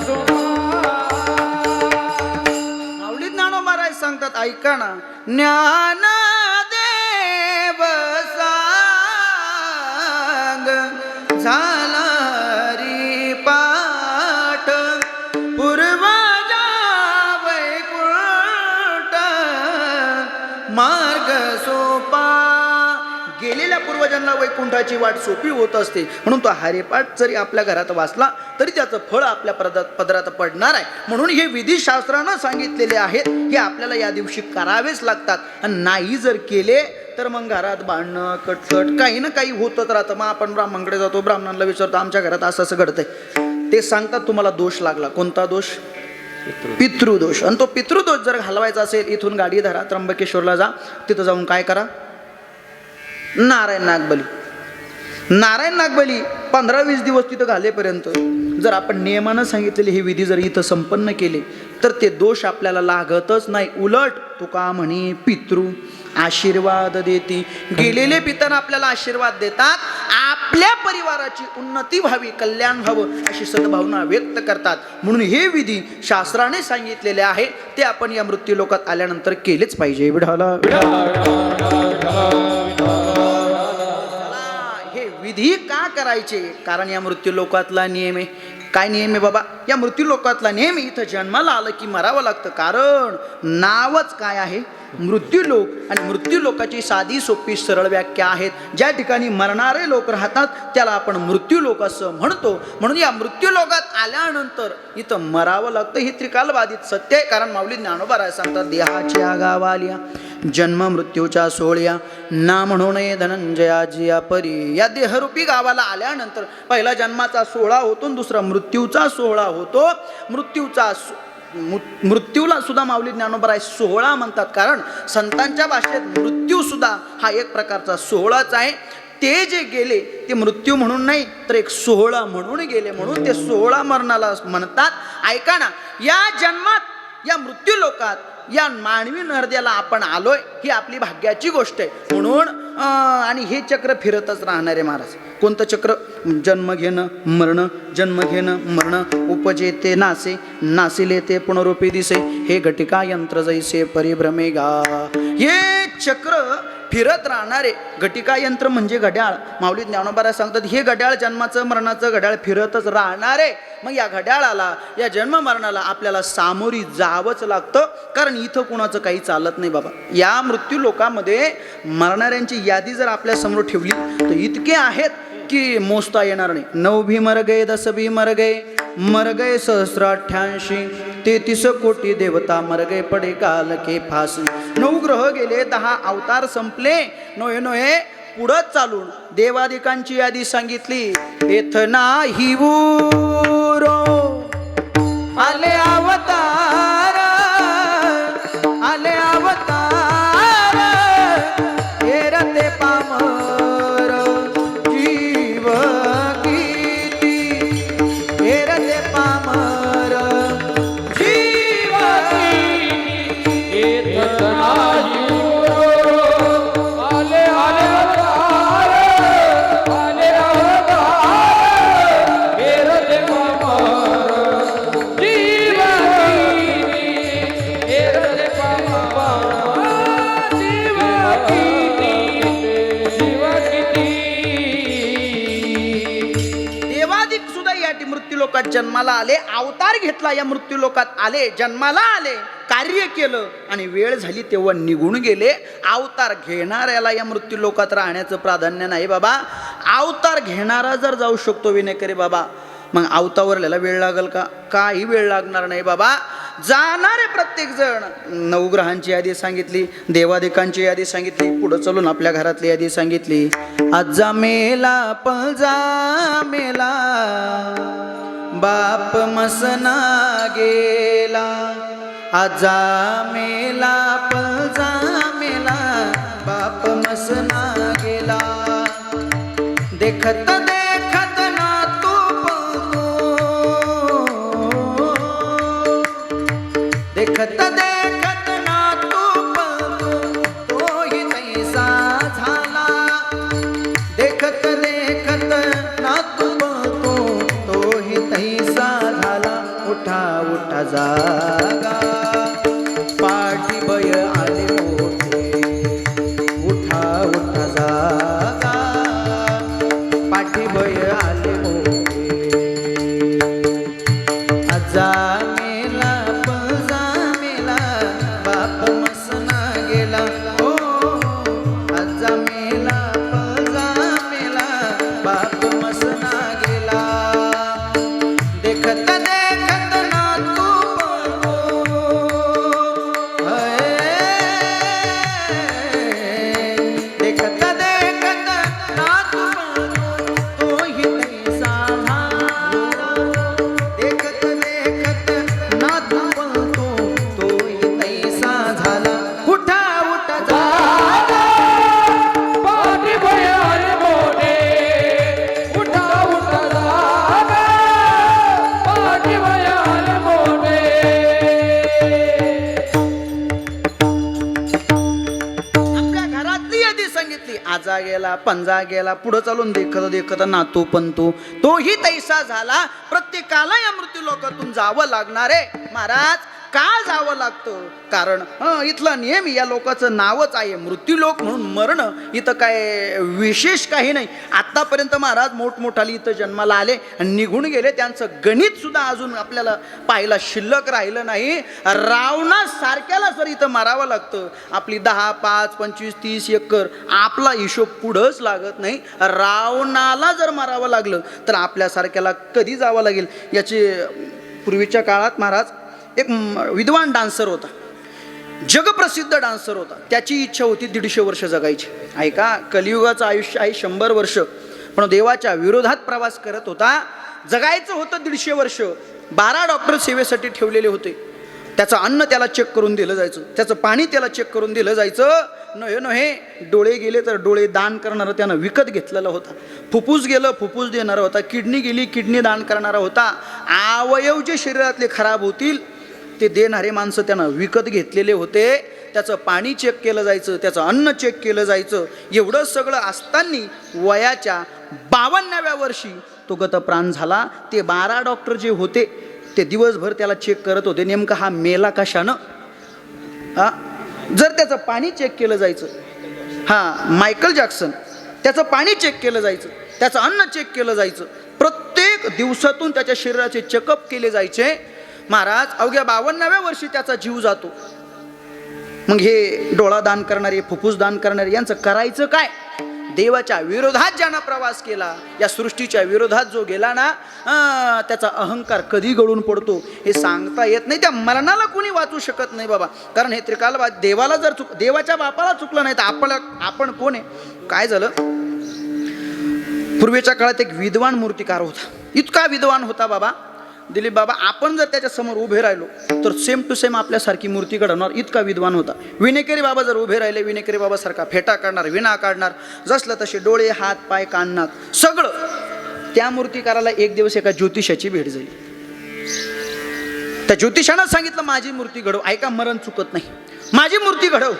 सोपा. माऊली ज्ञानोबराय सांगतात, ऐका ना, ज्ञानदेव सांग झाला री पाठ, पूर्वजा वैकुंठ मार्ग सोपा. गेलेल्या पूर्वजांना वैकुंठाची वाट सोपी होत असते. म्हणून तो हरिपाठ जरी आपल्या घरात वाचला तरी त्याचं फळ आपल्या पदरात पडणार आहे. म्हणून हे विधिशास्त्रानं सांगितलेले आहेत, हे आपल्याला या दिवशी करावेच लागतात. आणि नाही जर केले तर मग घरात भांडणं, कटकट, काही ना काही होतच राहतं. मग आपण ब्राह्मणाकडे जातो, ब्राह्मणाला विचारतो, आमच्या घरात असं असं घडतंय. ते सांगतात तुम्हाला दोष लागला. कोणता दोष? पितृदोष. आणि तो पितृदोष जर घालवायचा असेल, इथून गाडी धरा, त्र्यंबकेश्वरला जा, तिथं जाऊन काय करा? नारायण नागबली. नारायण नागबली 15-20 दिवस तिथं घालेपर्यंत जर आपण नियमानं सांगितलेले हे विधी जर इथं संपन्न केले तर ते दोष आपल्याला लागतच नाही. उलट तुका म्हणे पितृ आशीर्वाद देती. गेलेले पितर आपल्याला आशीर्वाद देतात, आपल्या परिवाराची उन्नती व्हावी, कल्याण व्हावं अशी सद्भावना व्यक्त करतात. म्हणून हे विधी शास्त्राने सांगितलेले आहे, ते आपण या मृत्यू लोकात आल्यानंतर केलेच पाहिजे. विढाला हे विधी का करायचे? कारण या मृत्यू लोकातला नियम आहे. काय नियम आहे बाबा? या मृत्यू लोकातला नियम आहे, इथं जन्माला आलं की मरावं लागतं. कारण नावच काय आहे? मृत्यूलोक. आणि मृत्यूलोकाची साधी सोपी सरळ व्याख्या आहेत. ज्या ठिकाणी मरणारे लोक राहतात त्याला आपण मृत्यूलोक असं म्हणतो. म्हणून या मृत्यूलोकात आल्यानंतर इथं मरावं लागतं. हे त्रिकालबाधित सत्य आहे. कारण माऊली ज्ञानोबा सांगतात, देहाच्या गावाल्या जन्म मृत्यूच्या सोहळ्या ना म्हणू नये धनंजयाजिया परी. या देहरूपी गावाला आल्यानंतर पहिला जन्माचा सोहळा होतो, दुसरा मृत्यूचा सोहळा होतो. मृत्यूला सुद्धा माऊली ज्ञानोबराय सोहळा म्हणतात. कारण संतांच्या भाषेत मृत्यू सुद्धा हा एक प्रकारचा सोहळाच आहे. ते जे गेले ते मृत्यू म्हणून नाही तर एक सोहळा म्हणून गेले, म्हणून ते सोहळा मरणाला म्हणतात. ऐका ना, या जन्मात, या मृत्यू लोकात, या मानवी नरद्याला आपण आलोय, ही आपली भाग्याची गोष्ट आहे. म्हणून आणि हे चक्र फिरतच राहणार आहे महाराज. कोणतं चक्र? जन्म घेणं मरणं, जन्म घेणं मरणं, उपजे ते नासे, नासिले ते पुनरुपी दिसे, हे घटिका यंत्र जैसे परिभ्रमे गा. हे चक्र फिरत राहणारे घटिका यंत्र म्हणजे घड्याळ. माऊली ज्ञानोबा सांगतात, हे घड्याळ जन्माचं मरणाचं घड्याळ फिरतच राहणारे. मग या घड्याळाला, या जन्म मरणाला आपल्याला सामोरी जावंच लागतं. कारण इथं कुणाचं काही चालत नाही बाबा. या मृत्यू लोकामध्ये मरणाऱ्यांची यादी जर आपल्या समोर ठेवली तर इतके आहेत की मोजता येणार नाही. 9 भी मर गए, 10 भी मर गए सहस्राठ्यांशी, 33 कोटी देवता मर गए पडे काल के फासी. 9 ग्रह गेले, 10 अवतार संपले. नोहे पुढंच चालून देवादिकांची यादी सांगितली. येथ नाही उरो आले अवतार, आले अवतार, हेरते पामर जीव किती, लोकात जन्माला आले, अवतार घेतला, या मृत्यू लोकात आले, जन्माला आले, कार्य केलं आणि वेळ झाली तेव्हा निघून गेले. अवतार घेणाऱ्याला या मृत्यू लोकात राहण्याचं प्राधान्य नाही बाबा. अवतार घेणारा जर जाऊ शकतो विनेकरी बाबा, मग अवतावरल्याला वेळ लागेल का? काही वेळ लागणार नाही बाबा. जाणारे प्रत्येक जण, नवग्रहांची यादी सांगितली, देवादिकांची यादी सांगितली, पुढं चलून आपल्या घरातली यादी सांगितली. आजा मेला पळजा मेला, बाप मसना गेला. आजा मेला पळजा मेला, बाप मसना गेला. देखत देखत ना तू पळतो, देखत देखत ना तू पळतो, तोही तैसा झाला. देखत देखत ना तू पळतो, तोही तैसा झाला. उठा उठा जागा, पाठी बय आले मोठे. उठा उठा जागा, पाठी बय आले मोठे. आजा मेला पळजा मेला, बाप मसना गेला. हो आजा मेला पळजा मेला, बाप मसना गेला. देखत देखत ना तू पळतो, देखत देखत ना तू पळतो, तोही तैसा झाला. देखत देखत ना तू पळतो, तोही तैसा झाला. उठा उठा जागा, पाठी भयाले मोठे. उठा उठा जागा, पाठी भयाले मोठे. आपल्या घरातली यादी सांगितली. आजा गेला, पंजा गेला, पुढं चालून देखत देखत नातू पंतू, तोही तैसा झाला. प्रत्येकाला या मृत्यू लोकातून जावं लागणार आहे. महाराज का जावं लागतं? कारण इथला नियम, या लोकाचं नावच आहे मृत्यू लोक म्हणून मरणं. इथं काय विशेष काही नाही. आत्तापर्यंत महाराज मोठमोठाली इथं जन्माला आले आणि निघून गेले, त्यांचं गणित सुद्धा अजून आपल्याला पाहायला शिल्लक राहिलं नाही. रावणासारख्याला जर इथं मारावं लागतं, आपली 10, 5, 25, 30 एकर आपला हिशोब पुढंच लागत नाही. रावणाला जर मारावं लागलं तर आपल्यासारख्याला कधी जावं लागेल. याची पूर्वीच्या काळात महाराज एक विद्वान डान्सर होता, जगप्रसिद्ध डान्सर होता. त्याची इच्छा होती 150 वर्ष जगायची. ऐका, कलियुगाचं आयुष्य आहे 100 वर्ष, पण देवाच्या विरोधात प्रवास करत होता. जगायचं होतं 150 वर्ष. 12 डॉक्टर सेवेसाठी ठेवलेले होते. त्याचं अन्न त्याला चेक करून दिलं जायचं, त्याचं पाणी त्याला चेक करून दिलं जायचं. नव्हे डोळे गेले तर डोळे दान करणारं त्यानं विकत घेतलेलं होता. फुफ्फुस गेलं, फुफ्फुस देणारा होता. किडनी गेली, किडनी दान करणारा होता. अवयव जे शरीरातले खराब होतील ते देणारे माणसं त्यानं विकत घेतलेले होते. त्याचं पाणी चेक केलं जायचं, त्याचं अन्न चेक केलं जायचं. एवढं सगळं असताना वयाच्या 52व्या वर्षी तो गतप्राण झाला. ते 12 डॉक्टर जे होते ते दिवसभर त्याला चेक करत होते, नेमकं हा मेला कशानं. जर त्याचं पाणी चेक केलं जायचं, मायकल जॅक्सन, त्याचं पाणी चेक केलं जायचं, त्याचं अन्न चेक केलं जायचं. प्रत्येक दिवसातून त्याच्या शरीराचे चेकअप केले जायचे. महाराज अवघ्या 52व्या वर्षी त्याचा जीव जातो. मग हे डोळा दान करणारे, फुफ्फुस दान करणारे, यांचं करायचं काय? देवाच्या विरोधात ज्यानं प्रवास केला, या सृष्टीच्या विरोधात जो गेला ना, त्याचा अहंकार कधी गळून पडतो हे सांगता येत नाही. त्या मरणाला कोणी वाचू शकत नाही बाबा. कारण हे त्रिकालवाद देवाला जर देवाच्या बापाला चुकलं नाही तर आपण कोण आहे? काय झालं, पूर्वीच्या काळात एक विद्वान मूर्तिकार होता. इतका विद्वान होता बाबा दिलीप बाबा, आपण जर त्याच्या समोर उभे राहिलो तर सेम टू सेम आपल्यासारखी मूर्ती घडवणार. इतका विद्वान होता. विनेकरी बाबा जर उभे राहिले, विनेकरी बाबासारखा फेटा काढणार, विणा काढणार, जसलं तसे डोळे, हात, पाय, कान, नाक सगळं. त्या मूर्तिकाराला एक दिवस एका ज्योतिषाची भेट झाली. त्या ज्योतिषानं सांगितलं माझी मूर्ती घडव. ऐका, मरण चुकत नाही, माझी मूर्ती घडव.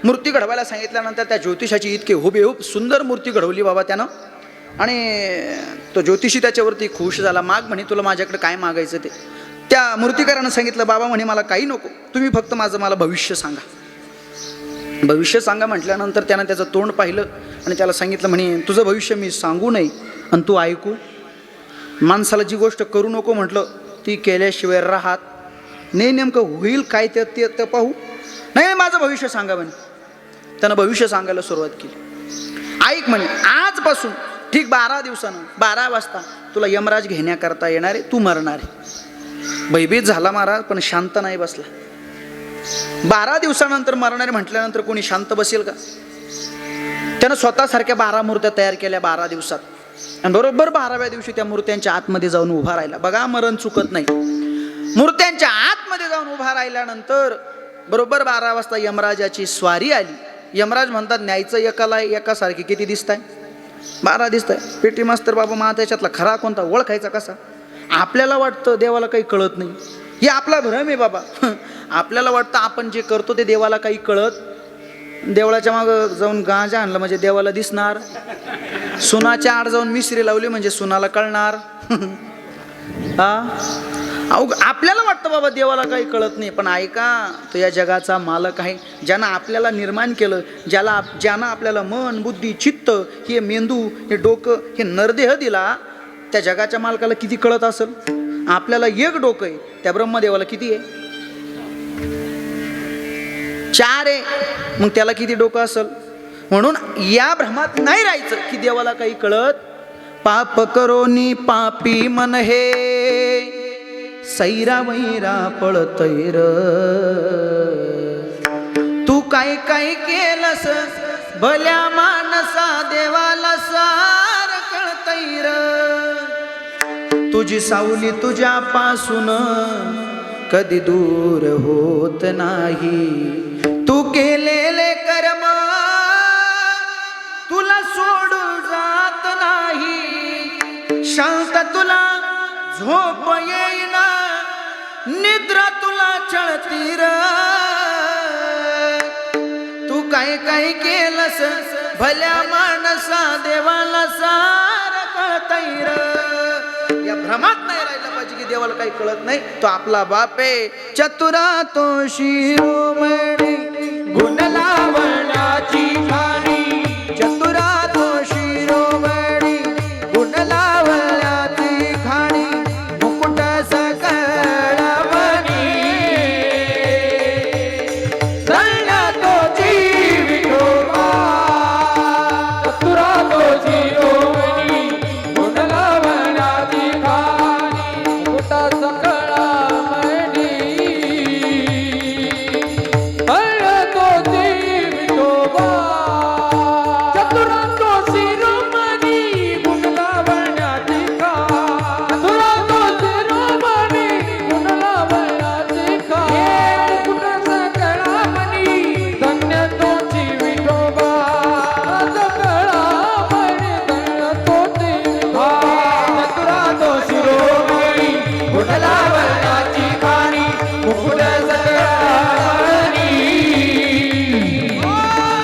मूर्ती घडवायला सांगितल्यानंतर त्या ज्योतिषाची इतकी हुबेहूब सुंदर मूर्ती घडवली बाबा त्यानं. आणि तो ज्योतिषी त्याच्यावरती खुश झाला. माग म्हणे, तुला माझ्याकडे काय मागायचं ते. त्या मूर्तिकारानं सांगितलं, बाबा म्हणे मला काही नको, तुम्ही फक्त मला भविष्य सांगा. भविष्य सांगा म्हटल्यानंतर त्यानं त्याचं तोंड पाहिलं आणि त्याला सांगितलं म्हणे, तुझं भविष्य मी सांगू नये आणि तू ऐकू. माणसाला जी गोष्ट करू नको म्हटलं ती केल्याशिवाय राहत नाही. नेमकं होईल काय ते पाहू. नाही माझं भविष्य सांगा म्हणे. त्यानं भविष्य सांगायला सुरुवात केली. ऐक म्हणे आजपासून ठीक 12 दिवसानं 12 वाजता तुला यमराज घेण्याकरता येणार आहे, तू मरणार आहे. भयभीत झाला महाराज पण शांत नाही बसला. 12 दिवसानंतर मरणारे म्हटल्यानंतर कोणी शांत बसेल का? त्यानं स्वतःसारख्या 12 मूर्त्या तयार केल्या 12 दिवसात आणि बरोबर 12व्या दिवशी त्या मूर्त्यांच्या आतमध्ये जाऊन उभा राहिला. बघा मरण चुकत नाही. मूर्त्यांच्या आतमध्ये जाऊन उभा राहिल्यानंतर बरोबर 12 वाजता यमराजाची स्वारी आली. यमराज म्हणतात न्यायचं एकाला एकासारखे किती दिसत आहे? 12 दिसत आहे. पेटी मास्तर बाबा मा त्याच्यातला खरा कोणता ओळखायचा कसा? आपल्याला वाटतं देवाला काही कळत नाही. हे आपला भ्रम आहे बाबा. आपल्याला वाटतं आपण जे करतो ते देवाला काही कळत. देवळाच्या मागं जाऊन गांजा आणलं म्हणजे देवाला दिसणार. सुनाच्या आड जाऊन मिसरी लावली म्हणजे सुनाला कळणार. आपल्याला वाटतं बाबा देवाला काही कळत नाही. पण ऐका तो या जगाचा मालक आहे. ज्यानं आपल्याला निर्माण केलं, ज्यानं आपल्याला मन बुद्धी चित्त हे मेंदू हे डोकं हे नरदेह दिला, त्या जगाच्या मालकाला किती कळत असेल? आपल्याला एक डोकं आहे, त्या ब्रह्मदेवाला किती आहे? 4 आहे. मग त्याला किती डोकं असेल? म्हणून या भ्रमात नाही राहायचं की देवाला काही कळत. पाप करोनी पापी मन हे सैरा वैरा पळतैर. तू काय काय केलंस भल्या मानसा देवाला सार कळतैर. तुझी सावली तुझ्यापासून कधी दूर होत नाही. तू केलेले कर्म तुला सोडून जात नाही. शांत तुला झोप येईना, निद्रा तुला चळती र. तू काय काय केलंस भल्या माणसा देवाला सार कळतैर. या भ्रमात नाही राहिलं पाहिजे की देवाला काही कळत नाही. तो आपला बाप आहे. चतुरा तो शिरोमणी गुण लावण्याची खाणी. चतुरा तो शिरोमणी गुण लावण्याची खाणी. मुकुट सकळ मणी धन्य तोची विठोबा. चतुरा तो शिरोमणी गुण लावण्याची खाणी. मुकुट सकळ मणी धन्य तोची विठोबा. चतुरा तो शिरोमणी गुण लावण्याची खाणी. चतुरा तो शिरोमणी गुण लावण्याची खाणी. मुकुट सकळ मणी धन्य तोची विठोबा. सकळ मणी धन्य तोची विठोबा. चतुरा तो शिरोमणी गुण लावण्याची खाणी. मुकुट सकळ मणी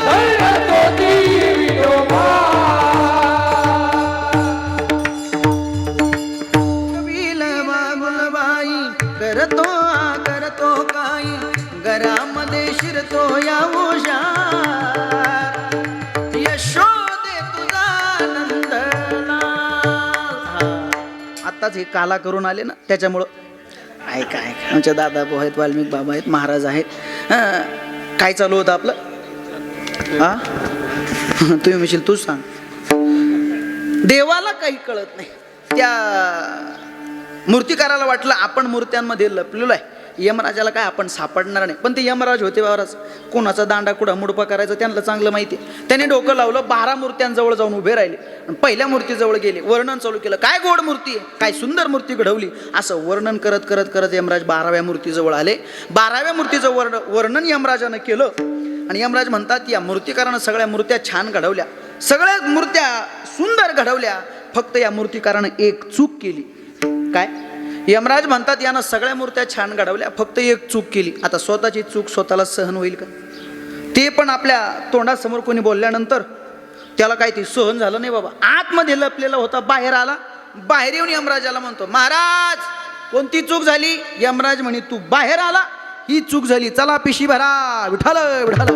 धन्य तोची विठोबा. कबील बाई करतो करतो काही घरामध्ये शिरतो या हुशार. यशोदे तुझा नंदना. आत्ताच हे काला करून आले ना त्याच्यामुळं. ऐका ऐका आमच्या दादा भाऊ आहेत, वाल्मिक बाबा आहेत, महाराज आहेत. काय चालू होतं आपलं? हा तुम्ही म्हणशील तूच सांग. देवाला काही कळत नाही. त्या मूर्तिकाराला वाटलं आपण मूर्त्यांमध्ये लपलेलो आहे, यमराजाला काय आपण सापडणार नाही. पण ते यमराज होते महाराज. कोणाचा दांडा कुठं मुडपा करायचा त्यांना चांगलं माहिती आहे. त्याने डोकं लावलं, 12 मूर्त्यांजवळ जाऊन उभे राहिले आणि पहिल्या मूर्तीजवळ गेले. वर्णन चालू केलं. काय गोड मूर्ती आहे, काय सुंदर मूर्ती घडवली, असं वर्णन करत करत करत यमराज 12व्या मूर्तीजवळ आले. 12व्या मूर्तीचं वर्णन यमराजानं केलं आणि यमराज म्हणतात या मूर्तिकारानं सगळ्या मूर्त्या छान घडवल्या, सगळ्या मूर्त्या सुंदर घडवल्या. फक्त या मूर्तिकारानं एक चूक केली. काय? यमराज म्हणतात यानं सगळ्या मूर्त्या छान घडवल्या, फक्त एक चूक केली. आता स्वतःची चूक स्वतःला सहन होईल का? ते पण आपल्या तोंडासमोर कोणी बोलल्यानंतर त्याला काय ते सहन झालं नाही बाबा. आतमध्ये लपलेला होता, बाहेर आला. बाहेर येऊन यमराजाला म्हणतो महाराज कोणती चूक झाली? यमराज म्हणे तू बाहेर आला ही चूक झाली, चला पिशी भरा. विठाल विठाल.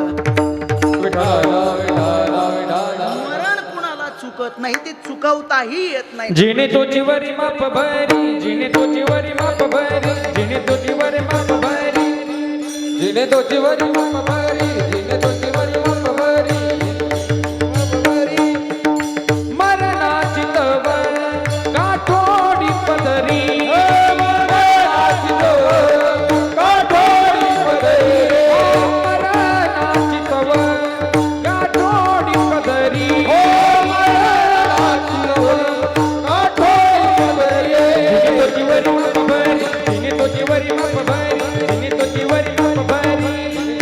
मरण कुणाला चूक चुकत नाही, ते चुकवताही येत नाही. जिने तोची वरी माप भरी, जिने तोची वरी माप भरी, जिने तोची वरी माप भरी, जिने तोची वरी माप भरी, जिने तोची वरी माप भरी, मरणाची तवर काठोडी पदरी, मरणाची तवर काठोडी पदरी, मरणाची तवर काठोडी पदरी, मरणाची तवर काठोडी पदरी, जिने तोची वरी माप भरी, जिने तोची वरी माप भरी, जिने तोची वरी माप भरी, जिने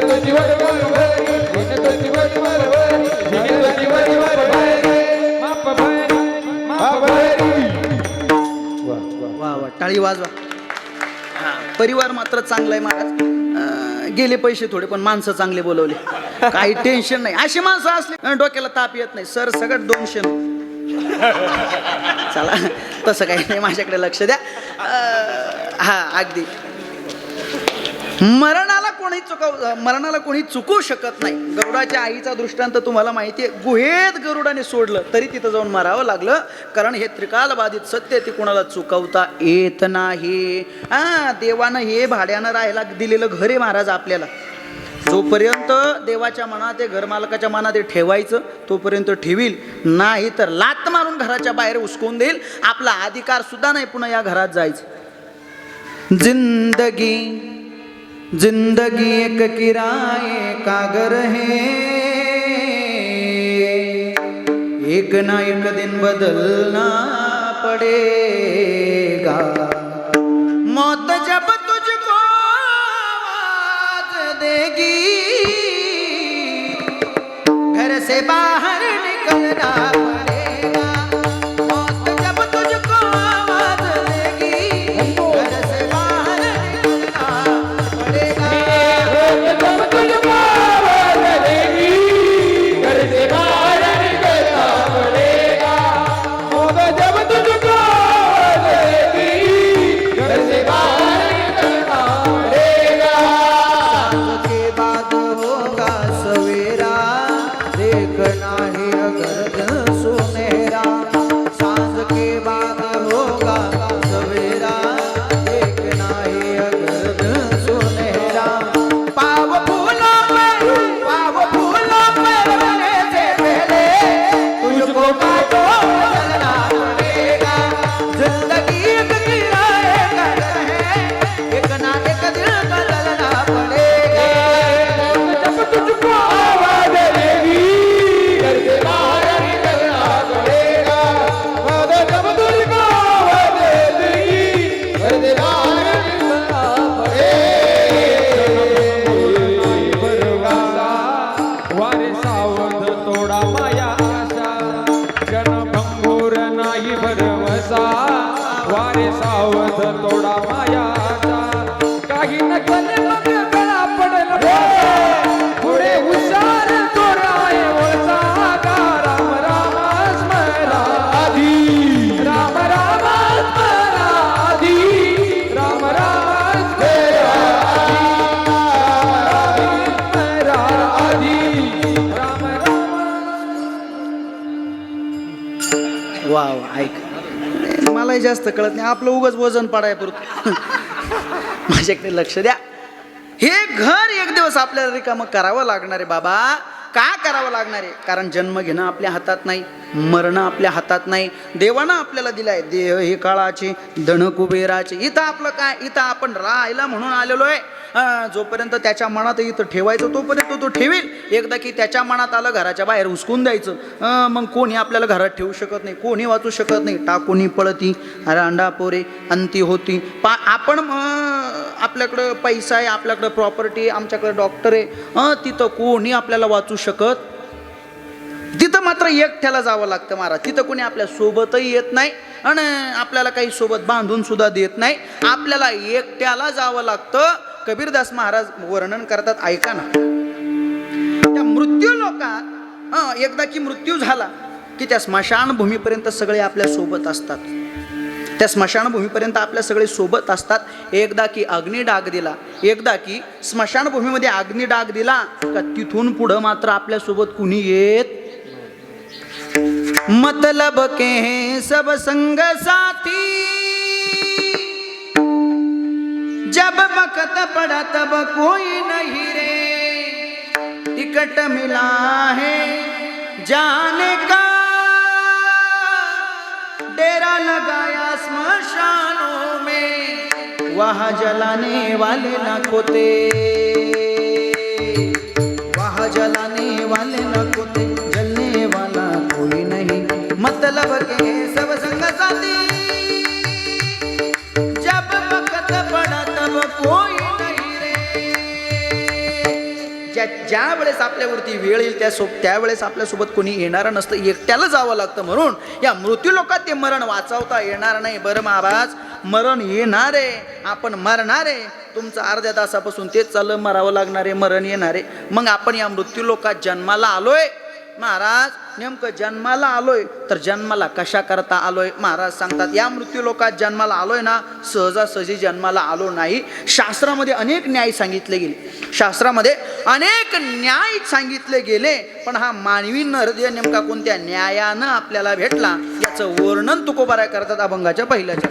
तोची वरी माप भरी, जिने तोची वरी माप भरी, जिने तोची वरी माप भरी, माप भरी, माप भरी. वा वा, टाळी वाजवा. हा, परिवार मात्र चांगला आहे महाराज. गेले पैसे थोडे पण माणसं चांगले बोलवले, काही टेन्शन नाही. अशी माणसं असली डोक्याला ताप येत नाही. सर सगळं 200. चला, तसं काही नाही, माझ्याकडे लक्ष द्या. हा, अगदी मरणाला कोणी चुकवू शकत नाही. गरुडाच्या आईचा दृष्टांत तुम्हाला माहिती आहे. गुहेत गरुडाने सोडलं तरी तिथं जाऊन मारावं लागलं, कारण हे त्रिकालबाधित सत्य ते कोणाला चुकवता येत नाही. देवानं हे भाड्यानं राहायला दिलेलं घर आहे महाराज आपल्याला. जोपर्यंत देवाच्या मनात आहे, घरमालकाच्या मनात आहे ठेवायचं तोपर्यंत ठेवील, नाही तर लात मारून घराच्या बाहेर उचकून देईल. आपला अधिकार सुद्धा नाही पुन्हा या घरात जायचं. जिंदगी एक किराए का घर है, एक ना एक दिन बदलना पड़ेगा. मौत जब तुझको आवाज देगी, घर से बाहर निकलना पड़ेगा. मौत जब तुझको आवाज देगी, घर से बाहर निकलना पड़ेगा. जब तुझको आवाज देगी, घर से बाहर निकलना पड़ेगा. मौत जब तुझको आवाज देगी, घर से बाहर निकलना पड़ेगा. सांझ के बाद होगा सवेरा, देखना है अगर दिन सुनहरा. सांझ के बाद होगा सवेरा, देखना है अगर दिन सुनहरा. पाव फूलों पे बनने से पहले तुझको काटो चलना पड़ेगा. जिंदगी एक किराए का घर है, एक ना एक दिन बदलना पड़ेगा. जब तुझको आवाज देगी, घर से बाहर निकलना पड़ेगा. मौत जब तुझको आवाज देगी, घर से बाहर निकलना पड़ेगा. वारे सावध तोडा माया आशा, क्षणभंगूर नाही भरवसा. वारे सावध तोडा माया आशा, काही न कले मग गळा पडेल पुढे हुशार तोराय वळसा. का राम राम स्मरा आधी, राम राम स्मरा आधी, राम राम स्मरा आधी, राम राम. वा वा, ऐक, मलाही जास्त कळत नाही, आपलं उगाच वजन पाडाय पुरतं. माझ्याकडे लक्ष द्या. हे घर एक दिवस आपल्याला रिकामं करावं लागणार आहे बाबा. का करावं लागणार आहे? कारण जन्म घेणं आपल्या हातात नाही, मरणं आपल्या हातात नाही. देवानं आपल्याला दिलाय देह हे काळाचे, धन कुबेराचे. इथं आपलं काय, इथं आपण राहायला म्हणून आलेलो आहे. जोपर्यंत त्याच्या मनात इथं ठेवायचं तोपर्यंत तो ठेवील. एकदा की त्याच्या मनात आलं घराच्या बाहेर हुसकून द्यायचं, मग कोणी आपल्याला घरात ठेवू शकत नाही, कोणी वाचू शकत नाही. टाकोनी पळती अंडा पोरे अंती होती. आपण आपल्याकडं पैसा आहे, आपल्याकडं प्रॉपर्टी आहे, आमच्याकडे डॉक्टर आहे, तिथं कोणी आपल्याला वाचू शकत. तिथं मात्र एकट्याला जावं लागतं महाराज. तिथं कोणी आपल्या सोबतही येत नाही आणि आपल्याला काही सोबत बांधून सुद्धा देत नाही. आपल्याला एकट्याला जावं लागतं. कबीरदास महाराज वर्णन करतात, ऐका ना. त्या मृत्यू लोकात एकदा की मृत्यू झाला की त्या स्मशानभूमीपर्यंत सगळे आपल्या सोबत असतात. त्या स्मशानभूमीपर्यंत आपल्या सगळे सोबत असतात. एकदा की अग्नी डाग दिला, एकदा की स्मशानभूमीमध्ये अग्नी डाग दिला का तिथून पुढं मात्र आपल्यासोबत कुणी येत. मतलब के हैं सब संग साथी, जब वक्त पड़ा तब कोई नहीं रे, टिकट मिला है जाने का, डेरा लगाया स्मशानों में, वहाँ जलाने वाले न खोते, वहाँ जलाने वाले न खोते, जलने वाला कोई नहीं. मतलब के सब संग साथी, जब वक्त पड़ा तब कोई नहीं रे. ज्या वेळेस आपल्यावरती वेळ येईल त्यावेळेस आपल्यासोबत कोणी येणारं नसतं, एकट्याला जावं लागतं. म्हणून या मृत्यू लोकात ते मरण वाचवता येणार नाही. बरं महाराज, मरण येणारे, आपण मरणारे, तुमचं अर्ध्या तासापासून तेच चाललं, मरावं लागणारे, मरण येणारे. मग आपण या मृत्यू लोकात जन्माला आलोय. महाराज, नेमकं जन्माला आलोय तर जन्माला कशा करता आलोय? महाराज सांगतात, या मृत्यू लोकात जन्माला आलोय ना, सहजासहजी जन्माला आलो नाही. शास्त्रामध्ये अनेक न्याय सांगितले गेले, शास्त्रामध्ये अनेक न्याय सांगितले गेले, पण हा मानवी हृदय नेमका कोणत्या न्यायानं आपल्याला भेटला याचं वर्णन तुकोबाराय करतात अभंगाच्या पहिल्याच्या.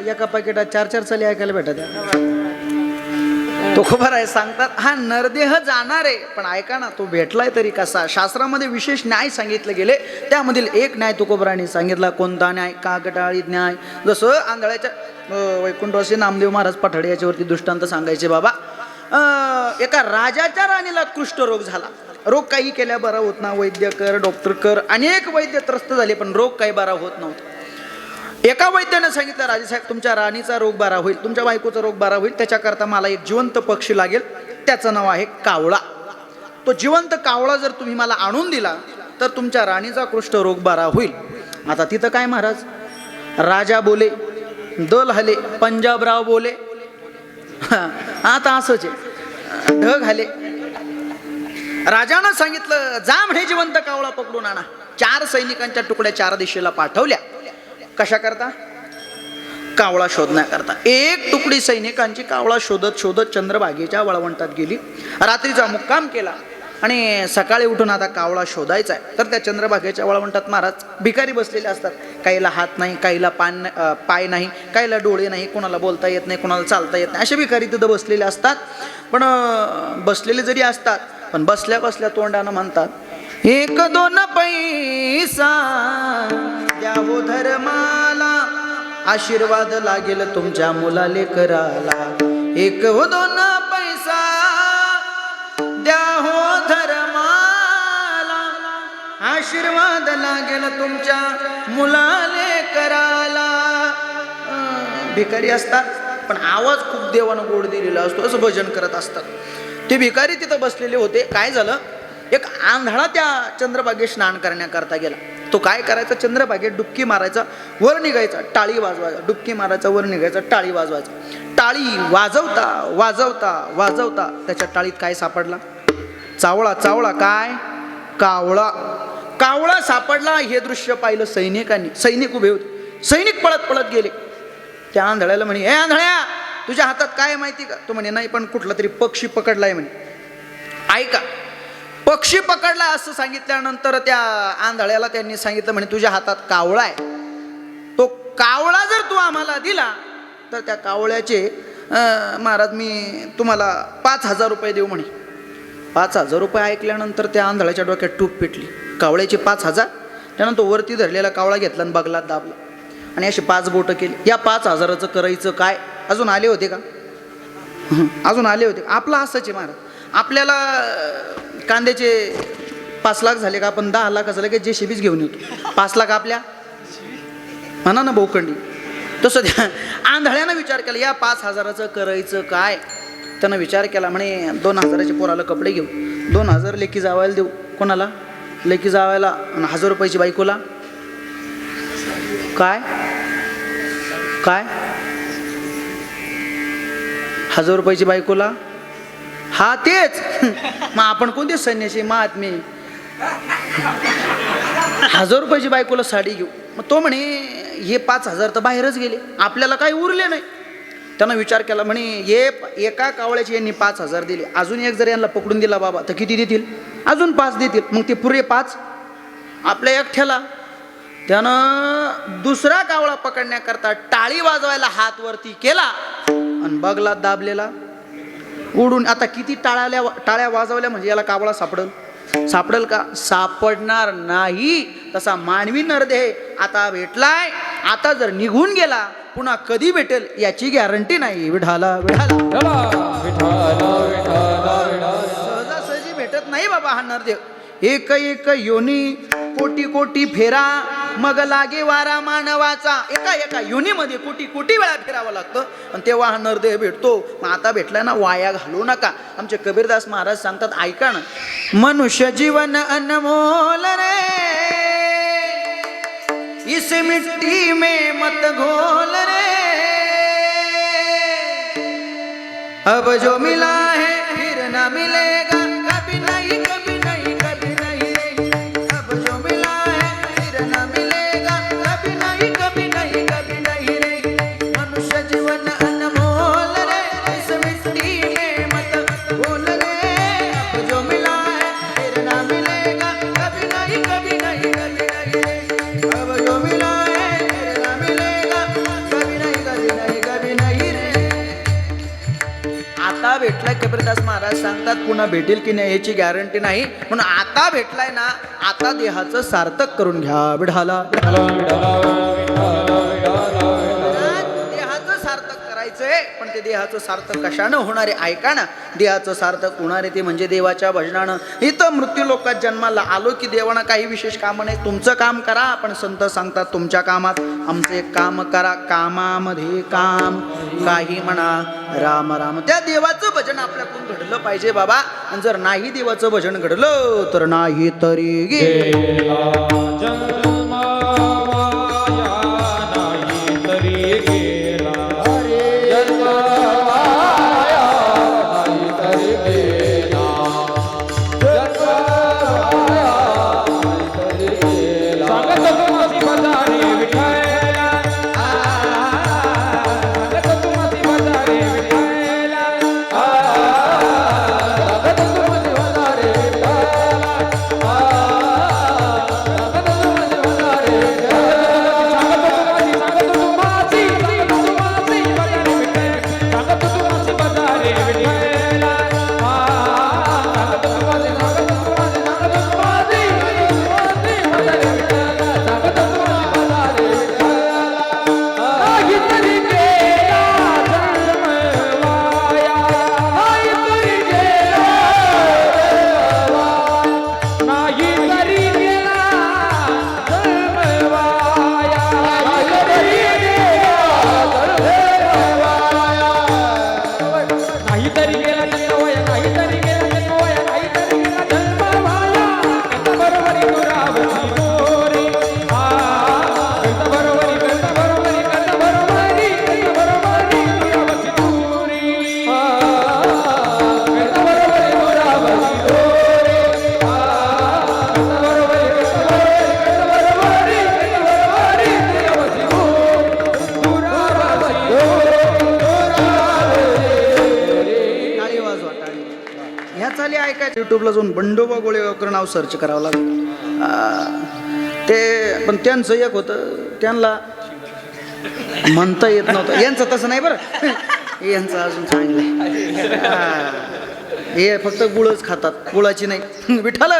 एका पाकिटात 4-4 चले ऐकायला भेटत. तो खबर आहे सांगतात हा नरदेह जाणार आहे, पण ऐका ना तो भेटलाय तरी कसा. शास्त्रामध्ये विशेष न्याय सांगितले गेले, त्यामधील एक न्याय तुकोबराने सांगितला. कोणता न्याय? काकटाळी न्याय. जसं आंधळ्याच्या वैकुंठवासी नामदेव महाराज पठाडे याच्यावरती दृष्टांत सांगायचे बाबा. एका राजाच्या राणीला कुष्ठरोग झाला. रोग काही केल्या बरा होत ना, वैद्य कर, डॉक्टर कर, अनेक वैद्य त्रस्त झाले, पण रोग काही बरा होत नव्हता. एका वैद्यानं सांगितलं, राजेसाहेब तुमच्या राणीचा रोग बरा होईल, तुमच्या बायकोचा रोग बरा होईल, त्याच्याकरता मला एक जिवंत पक्षी लागेल, त्याचं नाव आहे कावळा. तो जिवंत कावळा जर तुम्ही मला आणून दिला तर तुमच्या राणीचा कुष्ठरोग बरा होईल. आता तिथं काय महाराज, राजा बोले, दल हले, पंजाबराव बोले, आता असंच आहे, ढग हले. राजानं सांगितलं जा म्हणे जिवंत कावळा पकडून आणा. 4 सैनिकांच्या तुकड्या 4 दिशेला पाठवल्या. कशा करता? कावळा शोधण्याकरता. एक तुकडी सैनिकांची कावळा शोधत शोधत चंद्रभागेच्या वाळवंटात गेली. रात्रीचा मुक्काम केला आणि सकाळी उठून आता कावळा शोधायचा आहे. तर त्या चंद्रभागेच्या वाळवंटात महाराज भिकारी बसलेले असतात. काहीला हात नाही, काहीला पाय नाही, काहीला डोळे नाही, कोणाला बोलता येत नाही, कोणाला चालता येत नाही, असे भिकारी तिथं बसलेले असतात. पण बसलेले जरी असतात पण बसल्या बसल्या तोंडानं म्हणतात, 1-2 पैसा द्या हो धर्माला, आशीर्वाद लागेल तुमच्या मुलाले कराला. 1-2 पैसा द्या हो धर्माला, आशीर्वाद लागेल तुमच्या मुलाले कराला. भिकारी असतात पण आवाज खूप देवानं गोड दिलेला असतो, असं भजन करत असतात. ते भिकारी तिथं बसलेले होते. काय झालं, एक आंधळा त्या चंद्रभागेत स्नान करण्याकरता गेला. तो काय करायचा, चंद्रभागेत डुबकी मारायचा, वर निघायचा, टाळी वाजवायचा, डुबकी मारायचा, वर निघायचा, टाळी वाजवायचा. टाळी वाजवता वाजवता वाजवता त्याच्या टाळीत काय सापडला? चावळा. चावळा काय? कावळा. कावळा सापडला. हे दृश्य पाहिलं सैनिकांनी. सैनिक उभे होते. सैनिक पळत पळत गेले. त्या आंधळ्याला म्हणे, हे आंधळ्या तुझ्या हातात काय माहिती का? तो म्हणे नाही, पण कुठला तरी पक्षी पकडलाय म्हणे. ऐका, पक्षी पकडला असं सांगितल्यानंतर त्या आंधळ्याला त्यांनी सांगितलं म्हणे तुझ्या हातात कावळा आहे. तो कावळा जर तू आम्हाला दिला तर त्या कावळ्याचे महाराज मी तुम्हाला 5,000 रुपये देऊ म्हणे. 5,000 रुपये ऐकल्यानंतर त्या आंधळ्याच्या डोक्यात टूप पेटली. कावळ्याचे 5,000. त्यानंतर वरती धरलेला कावळा घेतला आणि बगलात दाबला आणि अशी 5 बोटं केली. या 5,000चं करायचं काय? अजून आले होते का? अजून आले होते. आपलं असंच आहे महाराज. आपल्याला कांद्याचे 5 लाख झाले का आपण 10 लाख झाले की JCBच घेऊन येतो. 5 लाख आपल्या म्हणा ना भोवखंडी. तसं त्या आंधळ्यानं विचार केला या 5,000चं करायचं काय? त्यानं विचार केला म्हणे 2,000चे पोराला कपडे घेऊ, 2,000 लेकी जावायला देऊ. कोणाला? लेकी जावायला. आणि 1,000 रुपयाची बायकोला. काय काय 1,000 रुपयाची बायकोला? हा तेच. मग आपण कोणते संन्यासी महात्मे? 1,000 रुपयाची बायकोला साडी घेऊ. मग तो म्हणे हे 5,000 तर बाहेरच गेले, आपल्याला काही उरले नाही. त्यानं विचार केला म्हणे एका कावळ्याचे यांनी 5,000 दिले, अजून एक जर यांना पकडून दिला बाबा तर किती देतील? अजून 5 देतील. मग ते पुरे 5 आपल्या एकट्याला. त्यानं दुसरा कावळा पकडण्याकरता टाळी वाजवायला हात वरती केला आणि बगलात दाबलेला उडून. आता किती टाळ्या वाजवल्या म्हणजे याला कावळा सापडेल का? सापडणार नाही. तसा मानवी नरदेह आता भेटलाय, आता जर निघून गेला पुन्हा कधी भेटेल याची गॅरंटी नाही. विठाला विठाला सहजासहजी भेटत नाही बाबा हा नरदेह. एक एक योनी कोटी कोटी फेरा मग लागे वारा मानवाचा. एका एका योनीमध्ये कोटी कोटी वेळा फिरावं लागतं आणि तेव्हा हा नरदेह भेटतो. मग आता भेटलाय ना, वाया घालवू नका. आमचे कबीरदास महाराज सांगतात, ऐका ना, मनुष्य जीवन अनमोल रे, इस मिट्टी में मत घोल रे, अब जो मिला है फिर न मिलेगा कभी नहीं कभी नहीं कभी नहीं, अब जो मिला है फिर न मिलेगा कभी नहीं कभी नहीं कभी नहीं. मनुष्य जीवन अनमोल रे, इस मिट्टी में मत घोल रे, अब जो मिला है फिर न मिलेगा कभी नहीं कभी नहीं कभी नहीं, अब जो मिला है फिर न मिलेगा कभी नहीं कभी नहीं. हरिदास महाराज सांगतात पुन्हा भेटेल की नाही याची गॅरंटी नाही, म्हणून आता भेटलाय ना, आता देहाचं सार्थक करून घ्या विढाला. देहाचं सार्थक करायचंय, पण ते देहाचं सार्थक कशानं होणारे ऐका ना. देहाचं सार्थक होणारे ते म्हणजे देवाच्या भजनानं. इथं मृत्यू लोकात जन्माला आलो की देवाना काही विशेष कामं नाही, तुमचं काम करा. पण संत सांगतात तुमच्या कामात आमचं एक काम करा, कामामध्ये काम काही म्हणा राम राम. त्या देवाचं भजन आपल्याकडून घडलं पाहिजे बाबा. आणि जर नाही देवाचं भजन घडलं तर नाही तरी युट्यूबला जाऊन बंडोबा गोळेगावकर नाव सर्च करावं लागतं. ते पण त्यांचं एक होतं, त्यांना म्हणता येत नव्हतं. यांचं तसं नाही बरं, यांचं अजून चांगलं आहे. हे फक्त गुळच खातात, गुळाची नाही. विठ्ठल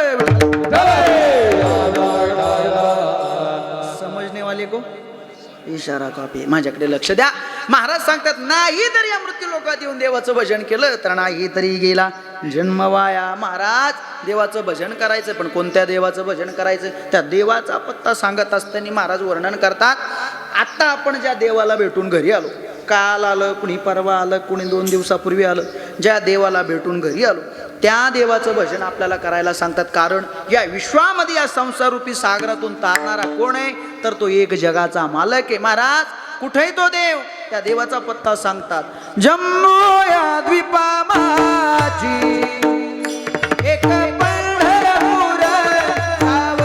समजणे वाले को इशारा कॉपी. माझ्याकडे लक्ष द्या. महाराज सांगतात नाही तरी या मृत्यू लोकात येऊन देवाचं भजन केलं तर नाही तरी गेला जन्म वाया. महाराज देवाचं भजन करायचं, पण कोणत्या देवाचं भजन करायचं त्या देवाचा पत्ता सांगत असताना महाराज वर्णन करतात. आत्ता आपण ज्या देवाला भेटून घरी आलो, काल आलं, कुणी परवा आलं, कुणी 2 दिवसापूर्वी आलं, ज्या देवाला भेटून घरी आलो त्या देवाचं भजन आपल्याला करायला सांगतात. कारण या विश्वामध्ये या संसाररूपी सागरातून तारणारा कोण आहे तर तो एक जगाचा मालक आहे. महाराज कुठेही तो देव, त्या देवाचा पत्ता सांगतात. जम्मू या द्वीपा माझी एक पंढरपूर गाव,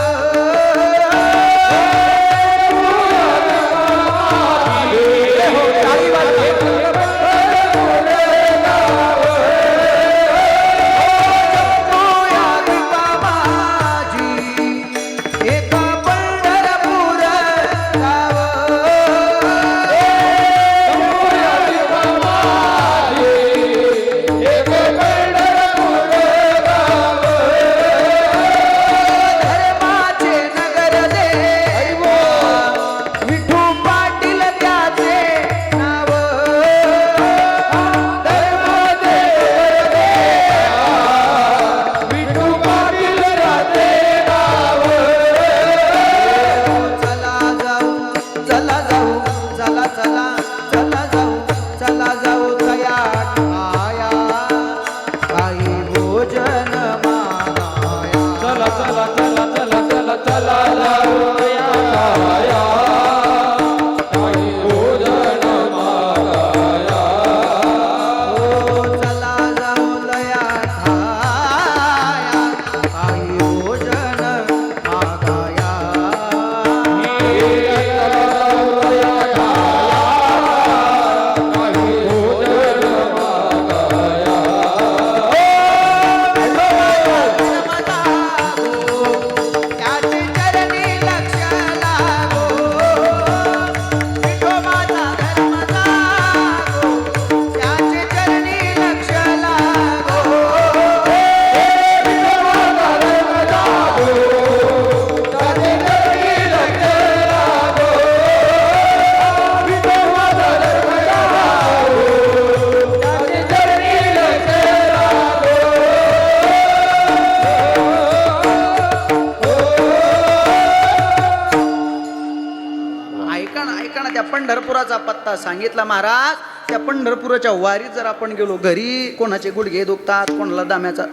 त्या पंढरपुराचा पत्ता सांगितला महाराज. त्या पंढरपुराच्या वारीत जर आपण गेलो, घरी कोणाचे गुडघे दुखतात, कोणाला दाम्याचा,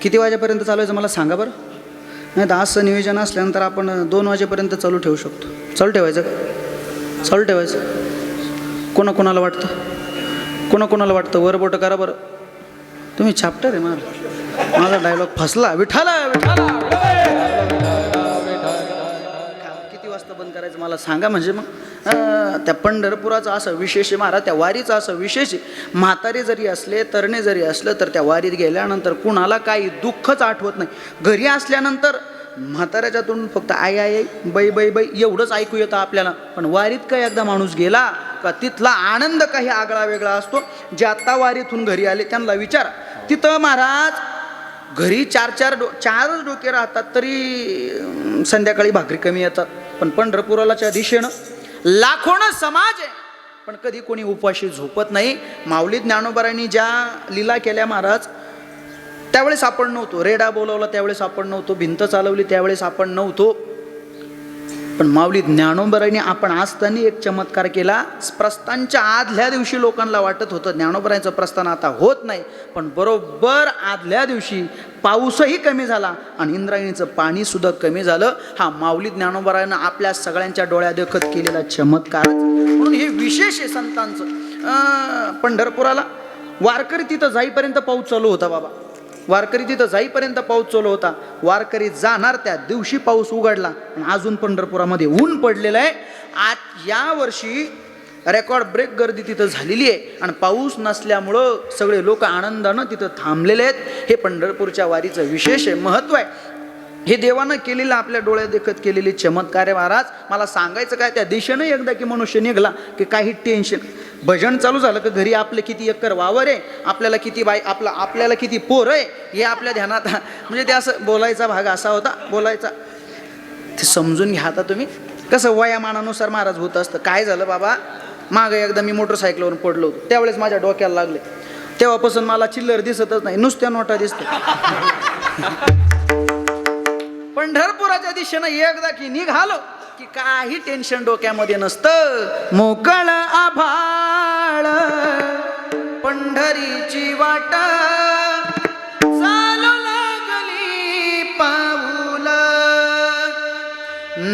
किती वाजेपर्यंत चालवायचं मला सांगा बरं. नाही तर असं नियोजन असल्यानंतर आपण 2 वाजेपर्यंत चालू ठेवू शकतो. चालू ठेवायचं का? चालू ठेवायचं. कोणाकोणाला वाटतं वर बोटं करा बरं. तुम्ही चॅप्टर आहे माझा डायलॉग फसला. विठाला किती वाजता बंद करायचं मला सांगा. म्हणजे मग त्या पंढरपुराचं असं विशेष आहे महाराज, त्या वारीचं असं विशेष आहे. म्हातारे जरी असले, तरणे जरी असलं, तर त्या वारीत गेल्यानंतर कुणाला काही दुःखच आठवत नाही. घरी असल्यानंतर म्हाताऱ्याच्या तोंडून फक्त आई आई बै बै बै एवढंच ऐकू येतं आपल्याला. पण वारीत काय एकदा माणूस गेला का तिथला आनंद काही आगळा वेगळा असतो. जे आत्ता वारीतून घरी आले त्यांना विचार, तिथं महाराज घरी चारच डोके राहतात तरी संध्याकाळी भाकरी कमी येतात. पण पंढरपुरालाच्या दिशेनं लाखोनं समाज आहे, पण कधी कोणी उपाशी झोपत नाही. माऊली ज्ञानोबारांनी ज्या लीला केल्या महाराज, त्यावेळेस आपण नव्हतो. रेडा बोलवला त्यावेळेस आपण नव्हतो. भिंत चालवली त्यावेळेस आपण नव्हतो. पण माऊली ज्ञानोबारांनी आपण असताना एक चमत्कार केला. प्रस्थानच्या आदल्या दिवशी लोकांना वाटत होतं ज्ञानोबारांचं प्रस्थान आता होत नाही, पण बरोबर आदल्या दिवशी पाऊसही कमी झाला आणि इंद्रायणीचं पाणी सुद्धा कमी झालं. हा माऊली ज्ञानोबारांना आपल्या सगळ्यांच्या डोळ्यादेखत केलेला चमत्कार. म्हणून हे विशेष आहे संतांचं. पंढरपुराला वारकरी तिथं जाईपर्यंत पाऊस चालू होता बाबा. वारकरी तिथं जाईपर्यंत पाऊस चालू होता. वारकरी जाणार त्या दिवशी पाऊस उघडला आणि अजून पंढरपुरामध्ये ऊन पडलेलं आहे. आज या वर्षी रेकॉर्ड ब्रेक गर्दी तिथं झालेली आहे आणि पाऊस नसल्यामुळं सगळे लोक आनंदानं तिथं थांबलेले आहेत. हे पंढरपूरच्या वारीचं विशेष आहे, महत्त्व आहे. हे देवानं केलेलं आपल्या डोळ्यात देखत केलेले चमत्कार आहे महाराज. मला सांगायचं काय, त्या दिशेनं एकदा की मनुष्य निघाला की काही टेन्शन. भजन चालू झालं की घरी आपलं किती एकर वावर आहे, आपल्याला किती आपल्याला किती पोर आहे, हे आपल्या ध्यानात. म्हणजे ते असं बोलायचा भाग असा होता, बोलायचा ते समजून घ्या. आता तुम्ही कसं वयामानानुसार महाराज होत असतं. काय झालं बाबा, मागं एकदा मी मोटरसायकलवरून पडलो होतो, त्यावेळेस माझ्या डोक्याला लागले. तेव्हापासून मला चिल्लर दिसतच नाही, नुसत्या नोटा दिसतात. पंढरपुराच्या दिशेनं एकदा की निघालो की काही टेन्शन डोक्यामध्ये नसतं. मोकळ आभाळ पंढरीची वाट चालू लागली पाऊल,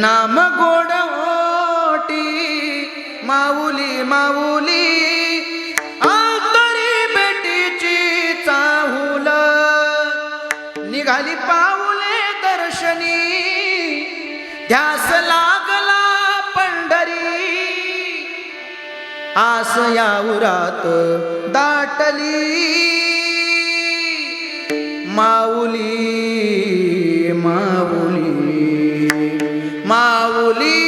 नाम गोड ओटी माऊली माऊली आतरी बेटीची चाहूल. निघाली पाऊले दर्शनी ध्यास लागला पंढरी, आस या उरात दाटली माऊली माऊली माऊली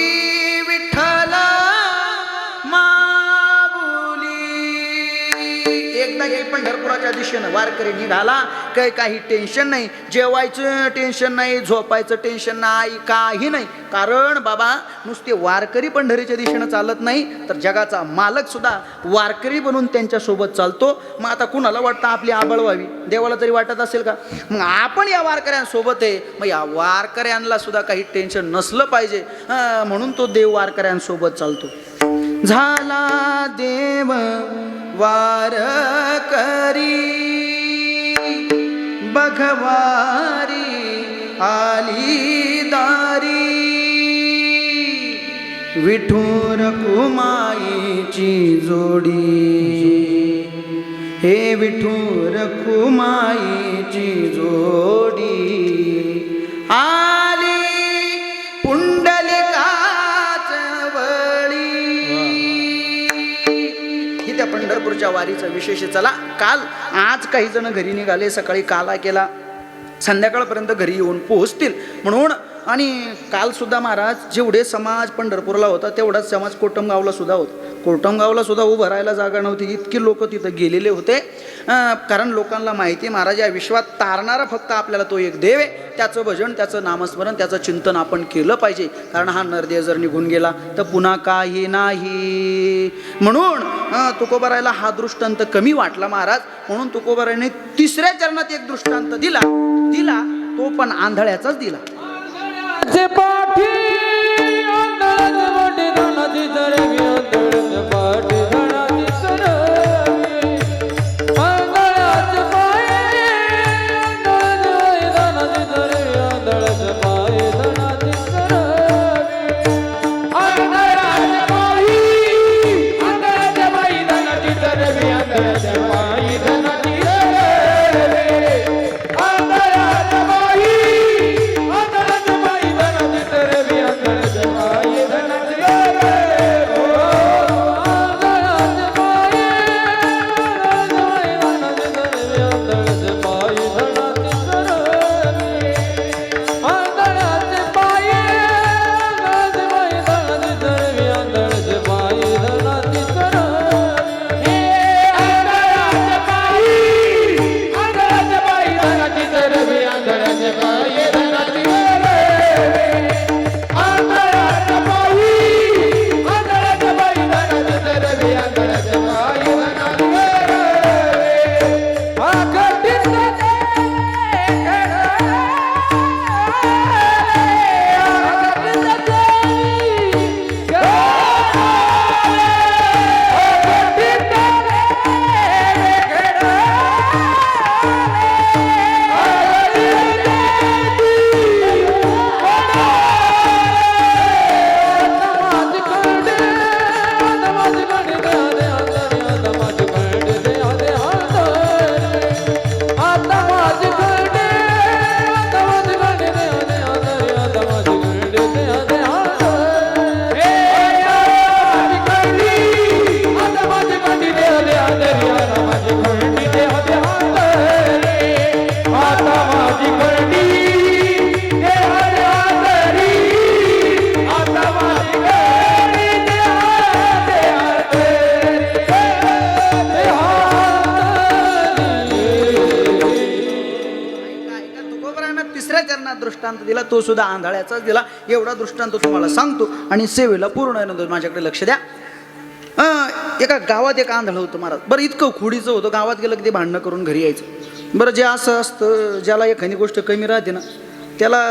विठ्ठल माऊली. एकदा की पंढरपुराच्या दिशेनं वारकरी निघाला, काही टेन्शन नाही. जेवायचं टेन्शन नाही, झोपायचं टेन्शन नाही, काही नाही. कारण बाबा नुसते वारकरी पंढरीच्या दिशेनं चालत नाही, तर जगाचा मालक सुद्धा वारकरी बनून त्यांच्यासोबत चालतो. मग आता कुणाला वाटतं आपली आबळ व्हावी, देवाला तरी वाटत असेल का? मग आपण या वारकऱ्यांसोबत आहे, मग या वारकऱ्यांना सुद्धा काही टेन्शन नसलं पाहिजे. म्हणून तो देव वारकऱ्यांसोबत चालतो. झाला देव वारकरी बघवारी आली दारी, विठूर कुमाईची जोडी, हे विठूर कुमाईची जोडी आली पुंडलिकाच वळी. ही त्या पंढरपूरच्या वारीचा विशेष. चला आज काही जण घरी निघाले, सकाळी काला केला, संध्याकाळपर्यंत घरी येऊन पोहोचतील म्हणून. आणि कालसुद्धा महाराज जेवढे समाज पंढरपूरला होता तेवढाच समाज कोटमगावला सुद्धा होता. कोटमगावला सुद्धा उभं राहायला जागा नव्हती, इतकी लोक तिथं गेलेले होते. कारण लोकांना माहिती आहे महाराज या विश्वात तारणारा फक्त आपल्याला तो एक देव आहे. त्याचं भजन, त्याचं नामस्मरण, त्याचं चिंतन आपण केलं पाहिजे. कारण हा नरदेव जर निघून गेला तर पुन्हा काही नाही. म्हणून तुकोबारायला हा दृष्टांत कमी वाटला महाराज. म्हणून तुकोबारायने 3ऱ्या चरणात एक दृष्टांत दिला, तो पण आंधळ्याचाच दिला. पाठी त्यांना दृष्टांत दिला, तो सुद्धा आंधळ्याचाच दिला. एवढा दृष्टांत तुम्हाला सांगतो आणि सेवेला पूर्ण माझ्याकडे लक्ष द्या. एका गावात एक आंधळ होतं महाराज. बरं इतकं खोडीचं होतं, गावात गेलं की ते भांडणं करून घरी यायचं. बरं जे असं असतं, ज्याला एखादी गोष्ट कमी राहते ना, त्याला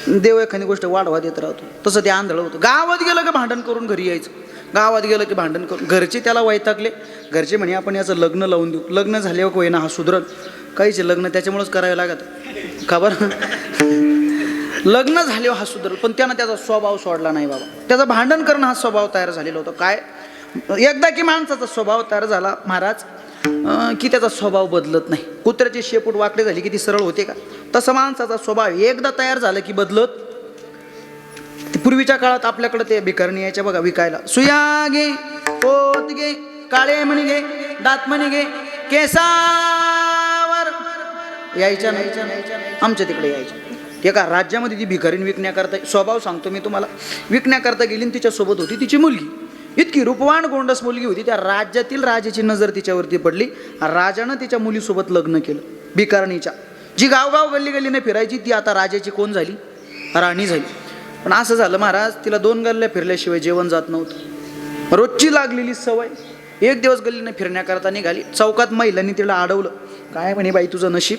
देव एखादी गोष्ट वाढवा देत राहतो. तसं ते आंधळ होतं. गावात गेलं की भांडण करून घरी यायचं. गावात गेलं की भांडण करून. घरचे त्याला वैतागले. घरचे म्हणे आपण याचं लग्न लावून देऊ. लग्न झाल्यावर होईना हा सुधरल. काहीच लग्न त्याच्यामुळेच करावं लागत खबर. लग्न झाल्यावर हा सुधरल, पण त्यानं त्याचा स्वभाव सोडला नाही बाबा. त्याचं भांडण करणं हा स्वभाव तयार झालेला होता. काय एकदा की माणसाचा स्वभाव तयार झाला महाराज की त्याचा स्वभाव बदलत नाही. कुत्र्याची शेपूट वाकडे झाली की ती सरळ होते का? तसं माणसाचा स्वभाव एकदा तयार झाला की बदलत. पूर्वीच्या काळात आपल्याकडे ते भिकारणी यायच्या बघा विकायला. सुया घे, पोत घे, काळे मणी घे, दातमणी घे, केसावर यायच्या नाही. आमच्या तिकडे यायच्या. एका राज्यामध्ये ती भिकारीण विकण्याकरता, स्वभाव सांगतो मी तुम्हाला, विकण्याकरता गेली आणि तिच्यासोबत होती तिची मुलगी. इतकी रूपवान गोंडस मुलगी होती. त्या राज्यातील राजाची नजर तिच्यावरती पडली. राजानं तिच्या मुलीसोबत लग्न केलं. भिकारणीच्या, जी गावगाव गल्ली गल्लीने फिरायची, ती आता राजाची कोण झाली? राणी झाली. पण असं झालं महाराज, तिला 2 गल्ल्या फिरल्याशिवाय जेवण जात नव्हतं. रोजची लागलेली सवय. एक दिवस गल्लीने फिरण्याकरता निघाली. चौकात महिलांनी तिला अडवलं. काय म्हणे बाई तुझं नशीब,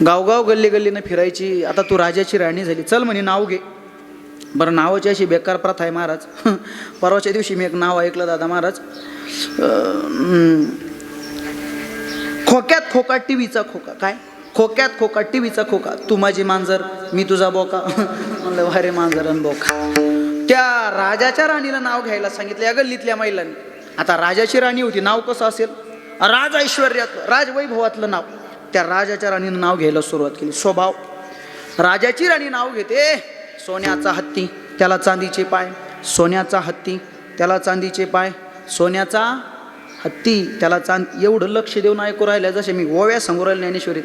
गावगाव गल्ली गल्लीनं फिरायची, आता तू राजाची राणी झाली. चल म्हणे नाव घे. बरं नावाची अशी बेकार प्रथा आहे महाराज. परवाच्या दिवशी मी एक नाव ऐकलं दादा महाराज. खोक्यात खोका टीव्हीचा खोका. काय खोक्यात खोका टीव्हीचा खोका, तू माझी मांजर मी तुझा बोका. म्हणलं वारे मांजर आणि बोका. त्या राजाच्या राणीला नाव घ्यायला सांगितलं या गल्लीतल्या महिलांनी. आता राजाची राणी होती, नाव कसं असेल? राज ऐश्वर्यातलं, राजवैभवातलं नाव. त्या राजाच्या राणीनं नाव घ्यायला सुरुवात केली. स्वभाव, राजाची राणी नाव घेते. सोन्याचा हत्ती त्याला चांदीचे पाय, सोन्याचा हत्ती त्याला चांदीचे पाय, सोन्याचा हत्ती त्याला एवढं लक्ष देऊन ऐकू राहिलं जसे मी ओव्या सांगू राहिले ज्ञानेश्वरीत.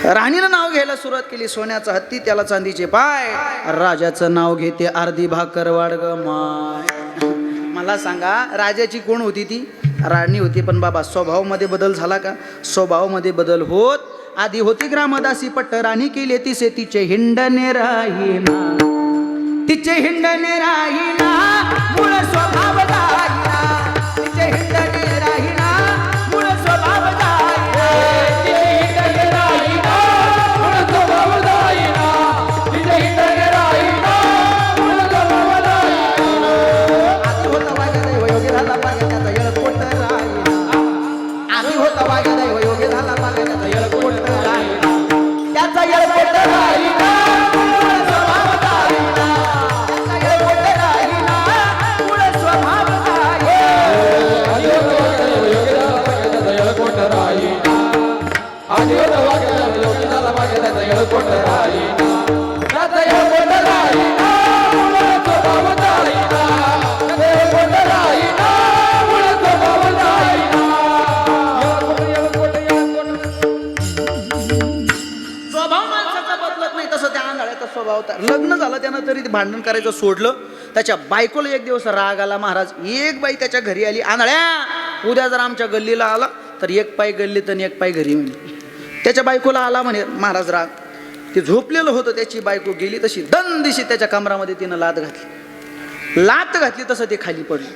राणीनं नाव घ्यायला सुरुवात केली. सोन्याचा हत्ती त्याला चांदीचे पाय. राजाचं नाव घेते अर्धी भाकर वाढग माय. मला सांगा राजाची कोण होती? ती राणी होती. पण बाबा स्वभावामध्ये बदल झाला का? स्वभावामध्ये बदल होत. आधी होती ग्रामदासी पट्ट राणी केली तिचे तिचे हिंडणे राहीना, तिचे हिंडणे राहीना, मूळ स्वभाव जाईना. तिचे हिंडणे राहीना, मूळ स्वभाव जाईना. तिचे हिंडणे राहीना, मूळ स्वभाव जाईना. तिचे हिंडणे राहीना, मूळ स्वभाव जाईना. आधी होता वाग्या दैवयोगी झाला पाग्या त्याचा येळकोट राहीना. आधी होता वाग्या दैवयोगी झाला पाग्या त्याचा येळकोट राहीना. त्याचा येळकोट राहीना, मूळ स्वभाव जाईना. त्याचा येळकोट राहीना, मूळ स्वभाव जाईना. आधी होता राहीना, आधी होता योगी झाला पाहिजे त्याचा येळकोट राहीना. त्याचा येळकोट राहीना, मूळ स्वभाव जाईना. त्याचा येळकोट राहीना, मूळ स्वभाव जाईना. स्वभाव माणसाचा बदलत नाही, तसं त्या आंधळ्याचा स्वभाव होता. लग्न झालं त्यानं तरी ते भांडण करायचं सोडलं. त्याच्या बायकोला एक दिवस राग आला महाराज. एक बाई त्याच्या घरी आली. आंधळ्या उद्या जर आमच्या गल्लीला आला तर एक पाय गल्लीत आणि एक पाय घरी म्हणे. त्याच्या बायकोला आला म्हणे महाराज राग. ते झोपलेलं होतं, त्याची बायको गेली तशी दंदिशी त्याच्या कमरामध्ये तिनं लात घातली. लात घातली तसं ते खाली पडलं.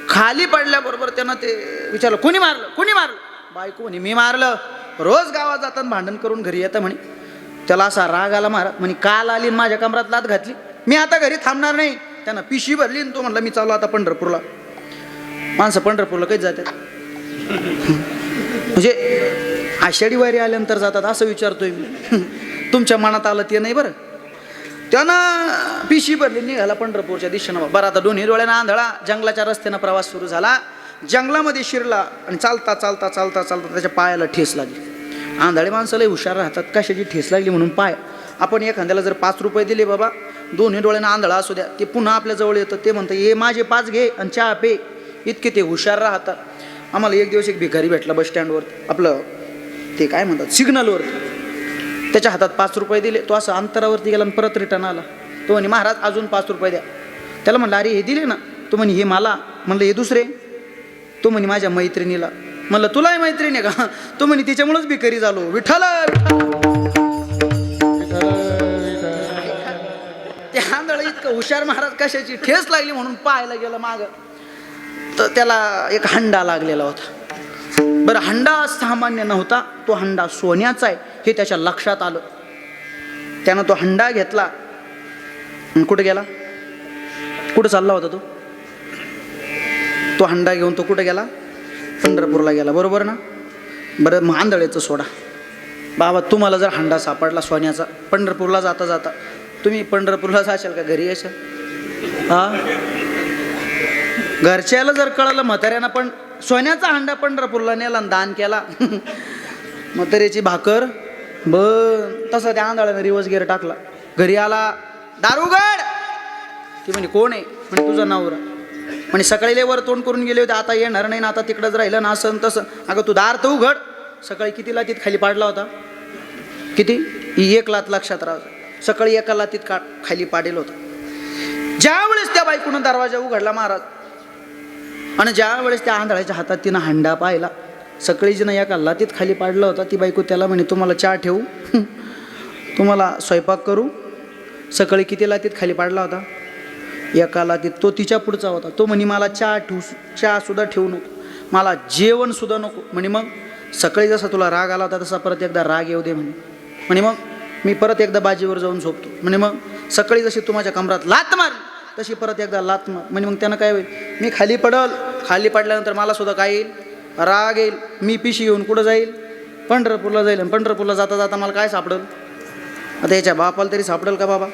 खाली पडल्याबरोबर त्यानं ते विचारलं कोणी मारलं, कोणी मारलं? बायको म्हणे मी मारलं. रोज गावात जाताना भांडण करून घरी येतं म्हणे. त्याला असा राग आला महाराज. म्हणे काल आली माझ्या कमरात लात घातली, मी आता घरी थांबणार नाही. त्यानं पिशी भरली आणि तो म्हणला मी चाललो आता पंढरपूरला. माणसं पंढरपूरला कधी जातात? म्हणजे आषाढी वारी आल्यानंतर जातात असं विचारतोय मी. तुमच्या मनात आलं ते नाही बरं. त्यानं पिशी भरली निघाला पंढरपूरच्या दिशेनं. बरं आता दोन्ही डोळ्यानं आंधळा. जंगलाच्या रस्त्यानं प्रवास सुरू झाला. जंगलामध्ये शिरला आणि चालता चालता चालता चालता त्याच्या पायाला ठेस लागली. आंधळे माणसाला हुशार राहतात. कशाची ठेस लागली म्हणून पाय. आपण एखाद्याला जर 5 रुपये दिले बाबा, दोन्ही डोळ्यानं आंधळा असू द्या, ते पुन्हा आपल्या जवळ येतं. ते म्हणतं हे माझे 5 घे आणि चहा पे. इतके ते हुशार राहतात. आम्हाला एक दिवस एक भिकारी भेटला बस स्टँडवर. आपलं ते काय म्हणतात सिग्नलवर. त्याच्या हातात 5 रुपये दिले. तो असं अंतरावरती गेला आणि परत रिटर्न आला. तो म्हणे महाराज अजून 5 रुपये द्या. त्याला म्हणलं अरे हे दिले ना. तो म्हणे हे मला. म्हणलं हे दुसरे. तो म्हणे माझ्या मैत्रिणीला. म्हणलं तुलाही मैत्रीण आहे का? तो म्हणे तिच्यामुळेच भिकारी झालो. विठ्ठल ते आंधळ इतकं हुशार महाराज कशाची ठेस लागली म्हणून पाहायला गेलं माग, तर त्याला एक हंडा लागलेला होता. बरं, हंडा सामान्य नव्हता, तो हंडा सोन्याचा आहे हे त्याच्या लक्षात आलं. त्यानं तो हंडा घेतला. कुठे गेला? कुठं चालला होता तो? तो हंडा घेऊन तो कुठे गेला? पंढरपूरला गेला, बरोबर ना? बरं, मग आंधळेचं सोडा. बाबा, तुम्हाला जर हंडा सापडला सोन्याचा पंढरपूरला जाता जाता, तुम्ही पंढरपूरला जाशाल का घरी यायचं? हा, घरच्याला जर कळलं म्हाताऱ्यानं पण सोन्याचा हंडा पंढरपूरला नेला आणि दान केला, म्हाताऱ्याची भाकर तसं त्या आंधळ्यानं रिवर्स गिअर टाकला. घरी आला, दार उघड. ती म्हणे कोण आहे? म्हणे तुझा नवरा. म्हणे सकाळी लय वर तोंड करून गेले होते, आता येणार नाही ना, आता तिकडंच राहिलं ना, असं तसं. अगं तू दार तर उघड. सकाळी किती लातीत खाली पाडला होता? किती? 1 लात लक्षात राहा. सकाळी 1 लातीत खाली पाडेल होता. ज्या वेळेस त्या बायकोनं दरवाजा उघडला महाराज, आणि ज्या वेळेस त्या आंधळ्याच्या हातात तिनं हंडा पाहिला, सकाळी जिनं 1 लातीत खाली पाडला होता, ती बायको त्याला म्हणे तुम्हाला चहा ठेवू, तुम्हाला स्वयंपाक करू. सकाळी किती लातीत खाली पाडला होता? 1 लातीत. तो तिच्या पुढचा होता. तो म्हणे मला चहा सुद्धा ठेवू नको, मला जेवण सुद्धा नको. म्हणे मग सकाळी जसा तुला राग आला होता तसा परत एकदा राग येऊ दे म्हणे. म्हणे मग मी परत एकदा बाजीवर जाऊन झोपतो. म्हणे मग सकाळी जशी तू माझ्या कमरात लात मारली तशी परत एकदा लात मार. म्हणजे मग त्यानं काय होईल? मी खाली पडल, खाली पडल्यानंतर मला सुद्धा काय येईल? राग येईल. मी पिशी घेऊन कुठं जाईल? पंढरपूरला जाईल. आणि पंढरपूरला जाता जाता मला काय सापडल? आता याच्या बापाला तरी सापडेल का बाबा?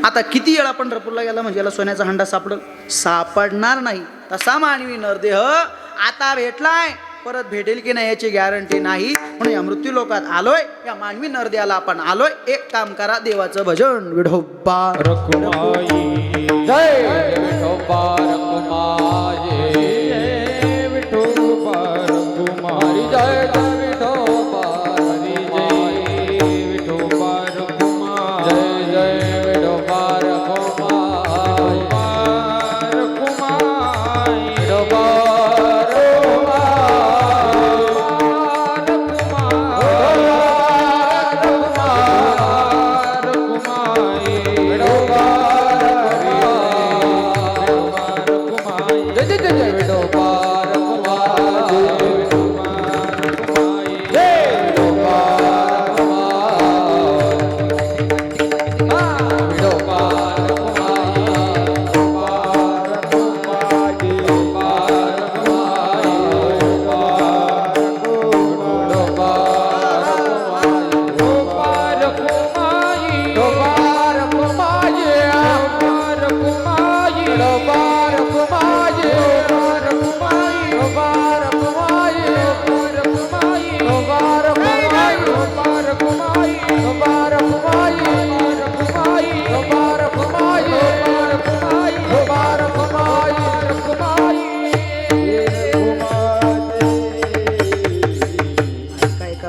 आता किती वेळा पंढरपूरला गेला म्हणजे याला सोन्याचा हंडा सापडणार नाही. तसा मानवी नरदेह आता भेटलाय, परत भेटेल की नाही याची गॅरंटी नाही. म्हणून या मृत्यू लोकात आलोय, या मानवी नरदेहाला आपण आलोय. एक काम करा, देवाचं भजन. विठोबा रखुमाई जय विठोबा रखुमाई, विठोबा रखुमाई जय विठोबा हरी जय विठोबा रखुमाई जय जय विठोबा रखुमाई रखुमाई विठोबा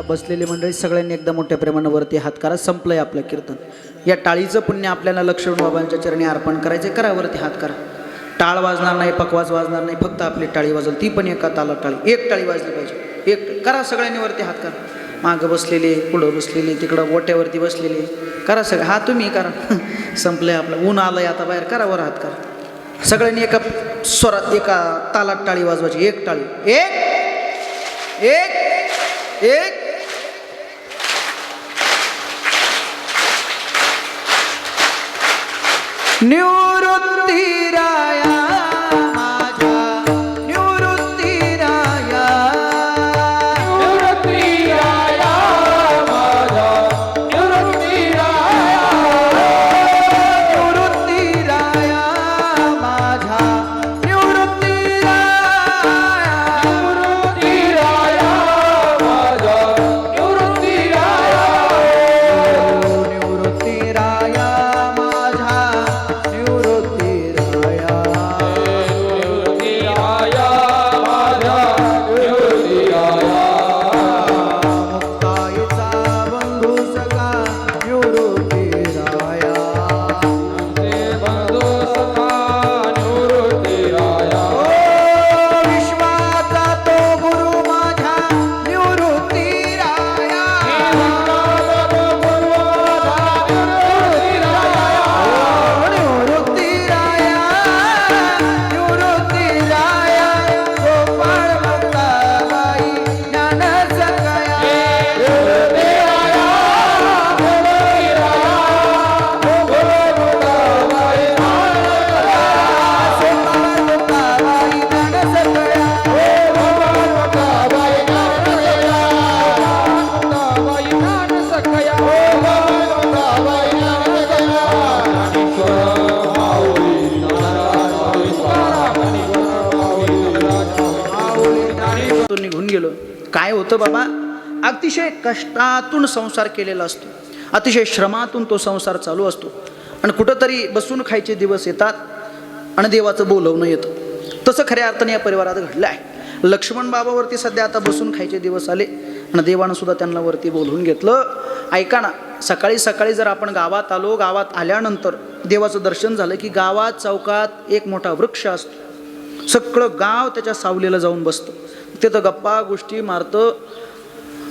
बसलेली मंडळी सगळ्यांनी एकदा मोठ्या प्रेमानं वरती हात करा. संपलंय आपलं कीर्तन. या टाळीचं पुण्य आपल्याला लक्ष्मण बाबांच्या चरणी अर्पण करायचे. करा, वरती हात करा. टाळ वाजणार नाही, पकवाज वाजणार नाही, फक्त आपली टाळी वाजल, ती पण एका ताला टाळी. एक टाळी वाजली पाहिजे. एक करा, सगळ्यांनी वरती हात करा. मागं बसलेले, पुढं बसलेले, तिकडं ओट्यावरती बसलेले, करा सगळं. हा तुम्ही करा. संपलंय आपलं. ऊन आलंय आता बाहेर. करा, वर हात करा. सगळ्यांनी एका स्वरात, एका तालात टाळी वाजवायची. एक टाळी. एक एक एक निवृत्ती राया माझ्या, निवृत्ती राया, निवृत्ती राया माझा, निवृत्ती राया, निवृत्ती राया माझ्या, निवृत्ती राया, निवृत्ती राया माझा, निवृत्ती राया, निवृत्ती राया माझ्या, निवृत्ती राया. तो निघून गेलो. काय होतं बाबा, अतिशय कष्टातून संसार केलेला असतो, अतिशय श्रमातून तो संसार चालू असतो आणि कुठंतरी बसून खायचे दिवस येतात आणि देवाचं बोलवणं येतं. तसं खऱ्या अर्थाने या परिवारात घडलं आहे. लक्ष्मण बाबावरती सध्या आता बसून खायचे दिवस आले आणि देवानं सुद्धा त्यांना वरती बोलवून घेतलं. ऐका ना, सकाळी सकाळी जर आपण गावात आलो, गावात आल्यानंतर देवाचं दर्शन झालं की गावात चौकात एक मोठा वृक्ष असतो. सगळं गाव त्याच्या सावलीला जाऊन बसतं, तिथं गप्पा गोष्टी मारतं.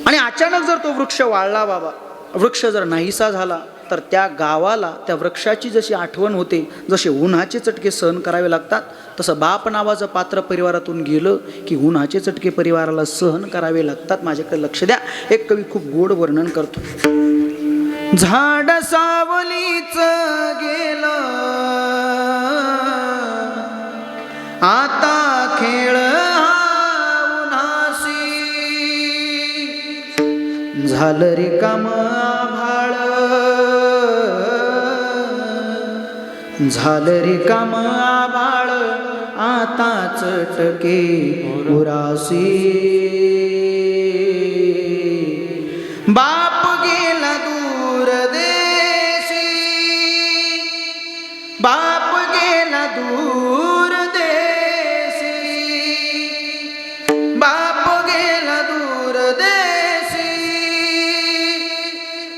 आणि अचानक जर तो वृक्ष वाळला बाबा, वृक्ष जर नाहीसा झाला तर त्या गावाला त्या वृक्षाची जशी आठवण होते, जसे उन्हाचे चटके सहन करावे लागतात, तसं बाप नावाचं पात्र परिवारातून गेलं की उन्हाचे चटके परिवाराला सहन करावे लागतात. माझ्याकडे लक्ष द्या, एक कवी खूप गोड वर्णन करतो. झाड सावलीच गेलं, आता खेळ झालं रिकाम आभाळ, झालं रिकाम आभाळ, आता चटके उरासी. बाप गेला दूर देशी, बाप गेला दूर देशी, बाप गेला दूर देशी,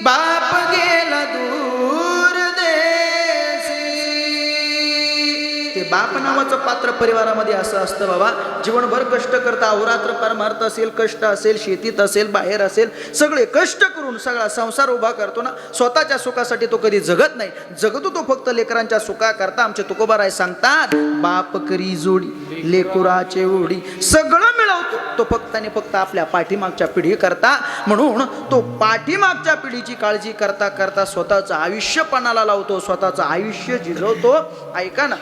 बाप गेला दूर देशी. ते बाप नावाचं पात्र परिवारामध्ये असं असतं बाबा, जीवनभर कष्ट करता, अहोरात्र परमार्थ असेल, कष्ट असेल, शेतीत असेल, बाहेर असेल, सगळे कष्ट करून सगळा संसार उभा करतो ना. स्वतःच्या सुखासाठी तो कधी जगत नाही, जगतो तो फक्त लेकरांच्या सुखाकरता. आमचे तुकोबाराय सांगतात, बाप करी जोडी लेकुराचे ओढी, सगळं मिळवतो तो फक्त आणि फक्त आपल्या पाठीमागच्या पिढी करता. म्हणून तो पाठीमागच्या पिढीची काळजी करता करता स्वतःचं आयुष्य पणाला लावतो, स्वतःचं आयुष्य झिजवतो. ऐका ना,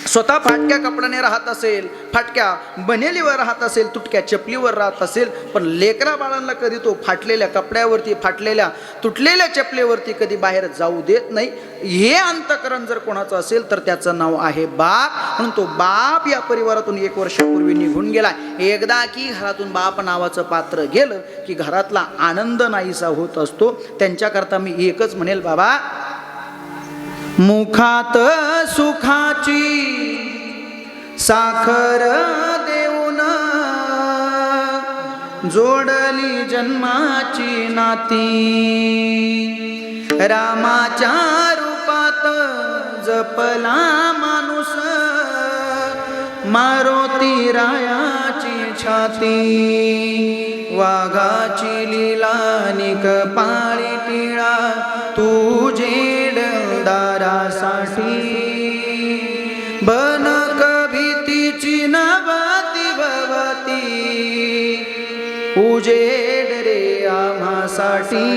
स्वतः फाटक्या कपड्याने राहत असेल, फाटक्या बनेलीवर राहत असेल, तुटक्या चपलीवर राहत असेल, पण लेकरा बाळांना कधी तो फाटलेल्या कपड्यावरती, फाटलेल्या तुटलेल्या चपलेवरती कधी बाहेर जाऊ देत नाही. हे अंतकरण जर कोणाचं असेल तर त्याचं नाव आहे बाप. म्हणून तो बाप या परिवारातून 1 वर्षापूर्वी निघून गेला. एकदा की घरातून बाप नावाचं पात्र गेलं की घरातला आनंद नाहीसा होत असतो. त्यांच्याकरता मी एकच म्हणेल, बाबा, मुखात सुखाची साखर देऊन जोडली जन्माची नाती, रामाच्या रूपात जपला माणूस मारुती रायाची छाती, वाघाची लीला निक पाळी टिळा तुझे दारासाठी, बन भीतीची नवती भवती उजेड रे आम्हासाठी,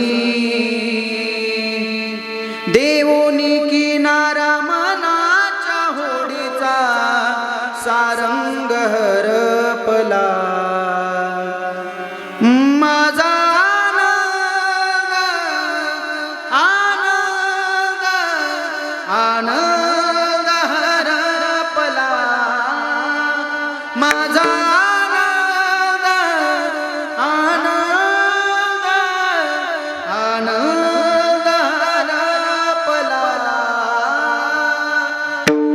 देवोनी किनारा मनाच्या होडीचा सारंग हरपला, माझा आनंद हरपला, माझा आनंद आनंद आनंद हरपला.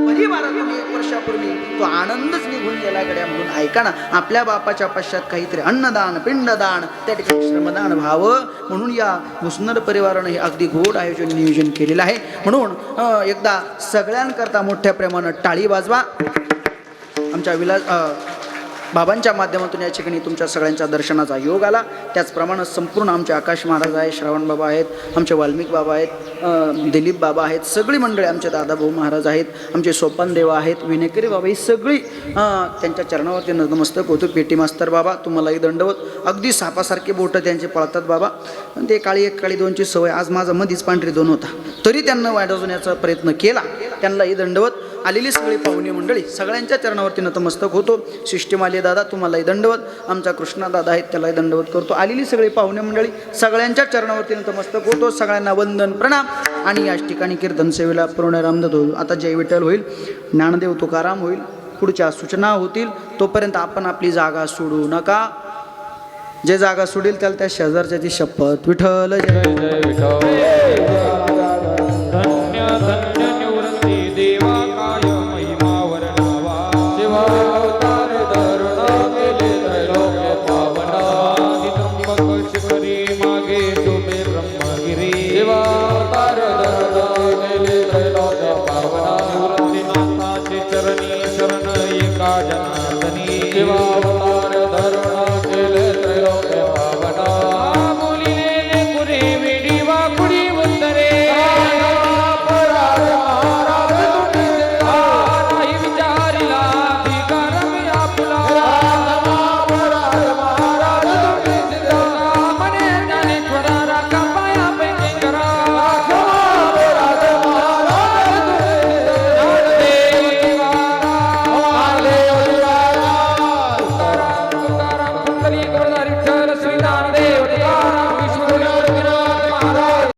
परिवारातून 1 वर्षापूर्वी तो आनंदच निघून गेला गड्या. म्हणून ऐका ना, आपल्या बापाच्या पश्चात काहीतरी अन्नदान, पिंडदान, त्या ठिकाणी श्रमदान व्हावं, म्हणून या भुसनर परिवारानं हे अगदी गोड आयोजन नियोजन केलेलं आहे. म्हणून एकदा सगळ्यांकरता मोठ्या प्रेमानं टाळी वाजवा. आमच्या बाबांच्या माध्यमातून या ठिकाणी तुमच्या सगळ्यांच्या दर्शनाचा योग आला. त्याचप्रमाणे संपूर्ण आमचे आकाश महाराज आहे, श्रावण बाबा आहेत, आमचे वाल्मिक बाबा आहेत, दिलीप बाबा आहेत, सगळी मंडळी, आमचे दादाभाऊ महाराज आहेत, आमचे सोपान देवा आहेत, विनेकरी बाबा, ही सगळी त्यांच्या चरणावरती नतमस्तक होतो. पेटी मास्तर बाबा, तुम्हालाही दंडवत. अगदी सापासारखे बोटं त्यांचे पळतात बाबा. ते काळी 1 काळी 2ची सवय, आज माझा मधीच पांढरी 2 होता, तरी त्यांना वाढवण्याचा प्रयत्न केला. त्यांनाही दंडवत. आलेली सगळी पाहुणे मंडळी सगळ्यांच्या चरणावरती नतमस्तक होतो. सिस्टीमाले दादा तुम्हालाही दंडवत, आमचा कृष्णा दादा आहेत त्यालाही दंडवत करतो. आलेली सगळी पाहुणे मंडळी सगळ्यांच्या चरणावरती नतमस्तक होतो. सगळ्यांना वंदन प्रणाम. आणि याच ठिकाणी कीर्तन सेवेला पूर्ण रामदत्त होईल. आता जय विठ्ठल होईल, ज्ञानदेव तुकाराम होईल, पुढच्या सूचना होतील. तोपर्यंत आपण आपली जागा सोडू नका. जे जागा सोडील त्याला त्या शेजारच्याची शपथ. विठ्ठल जय. जय विठ्ठल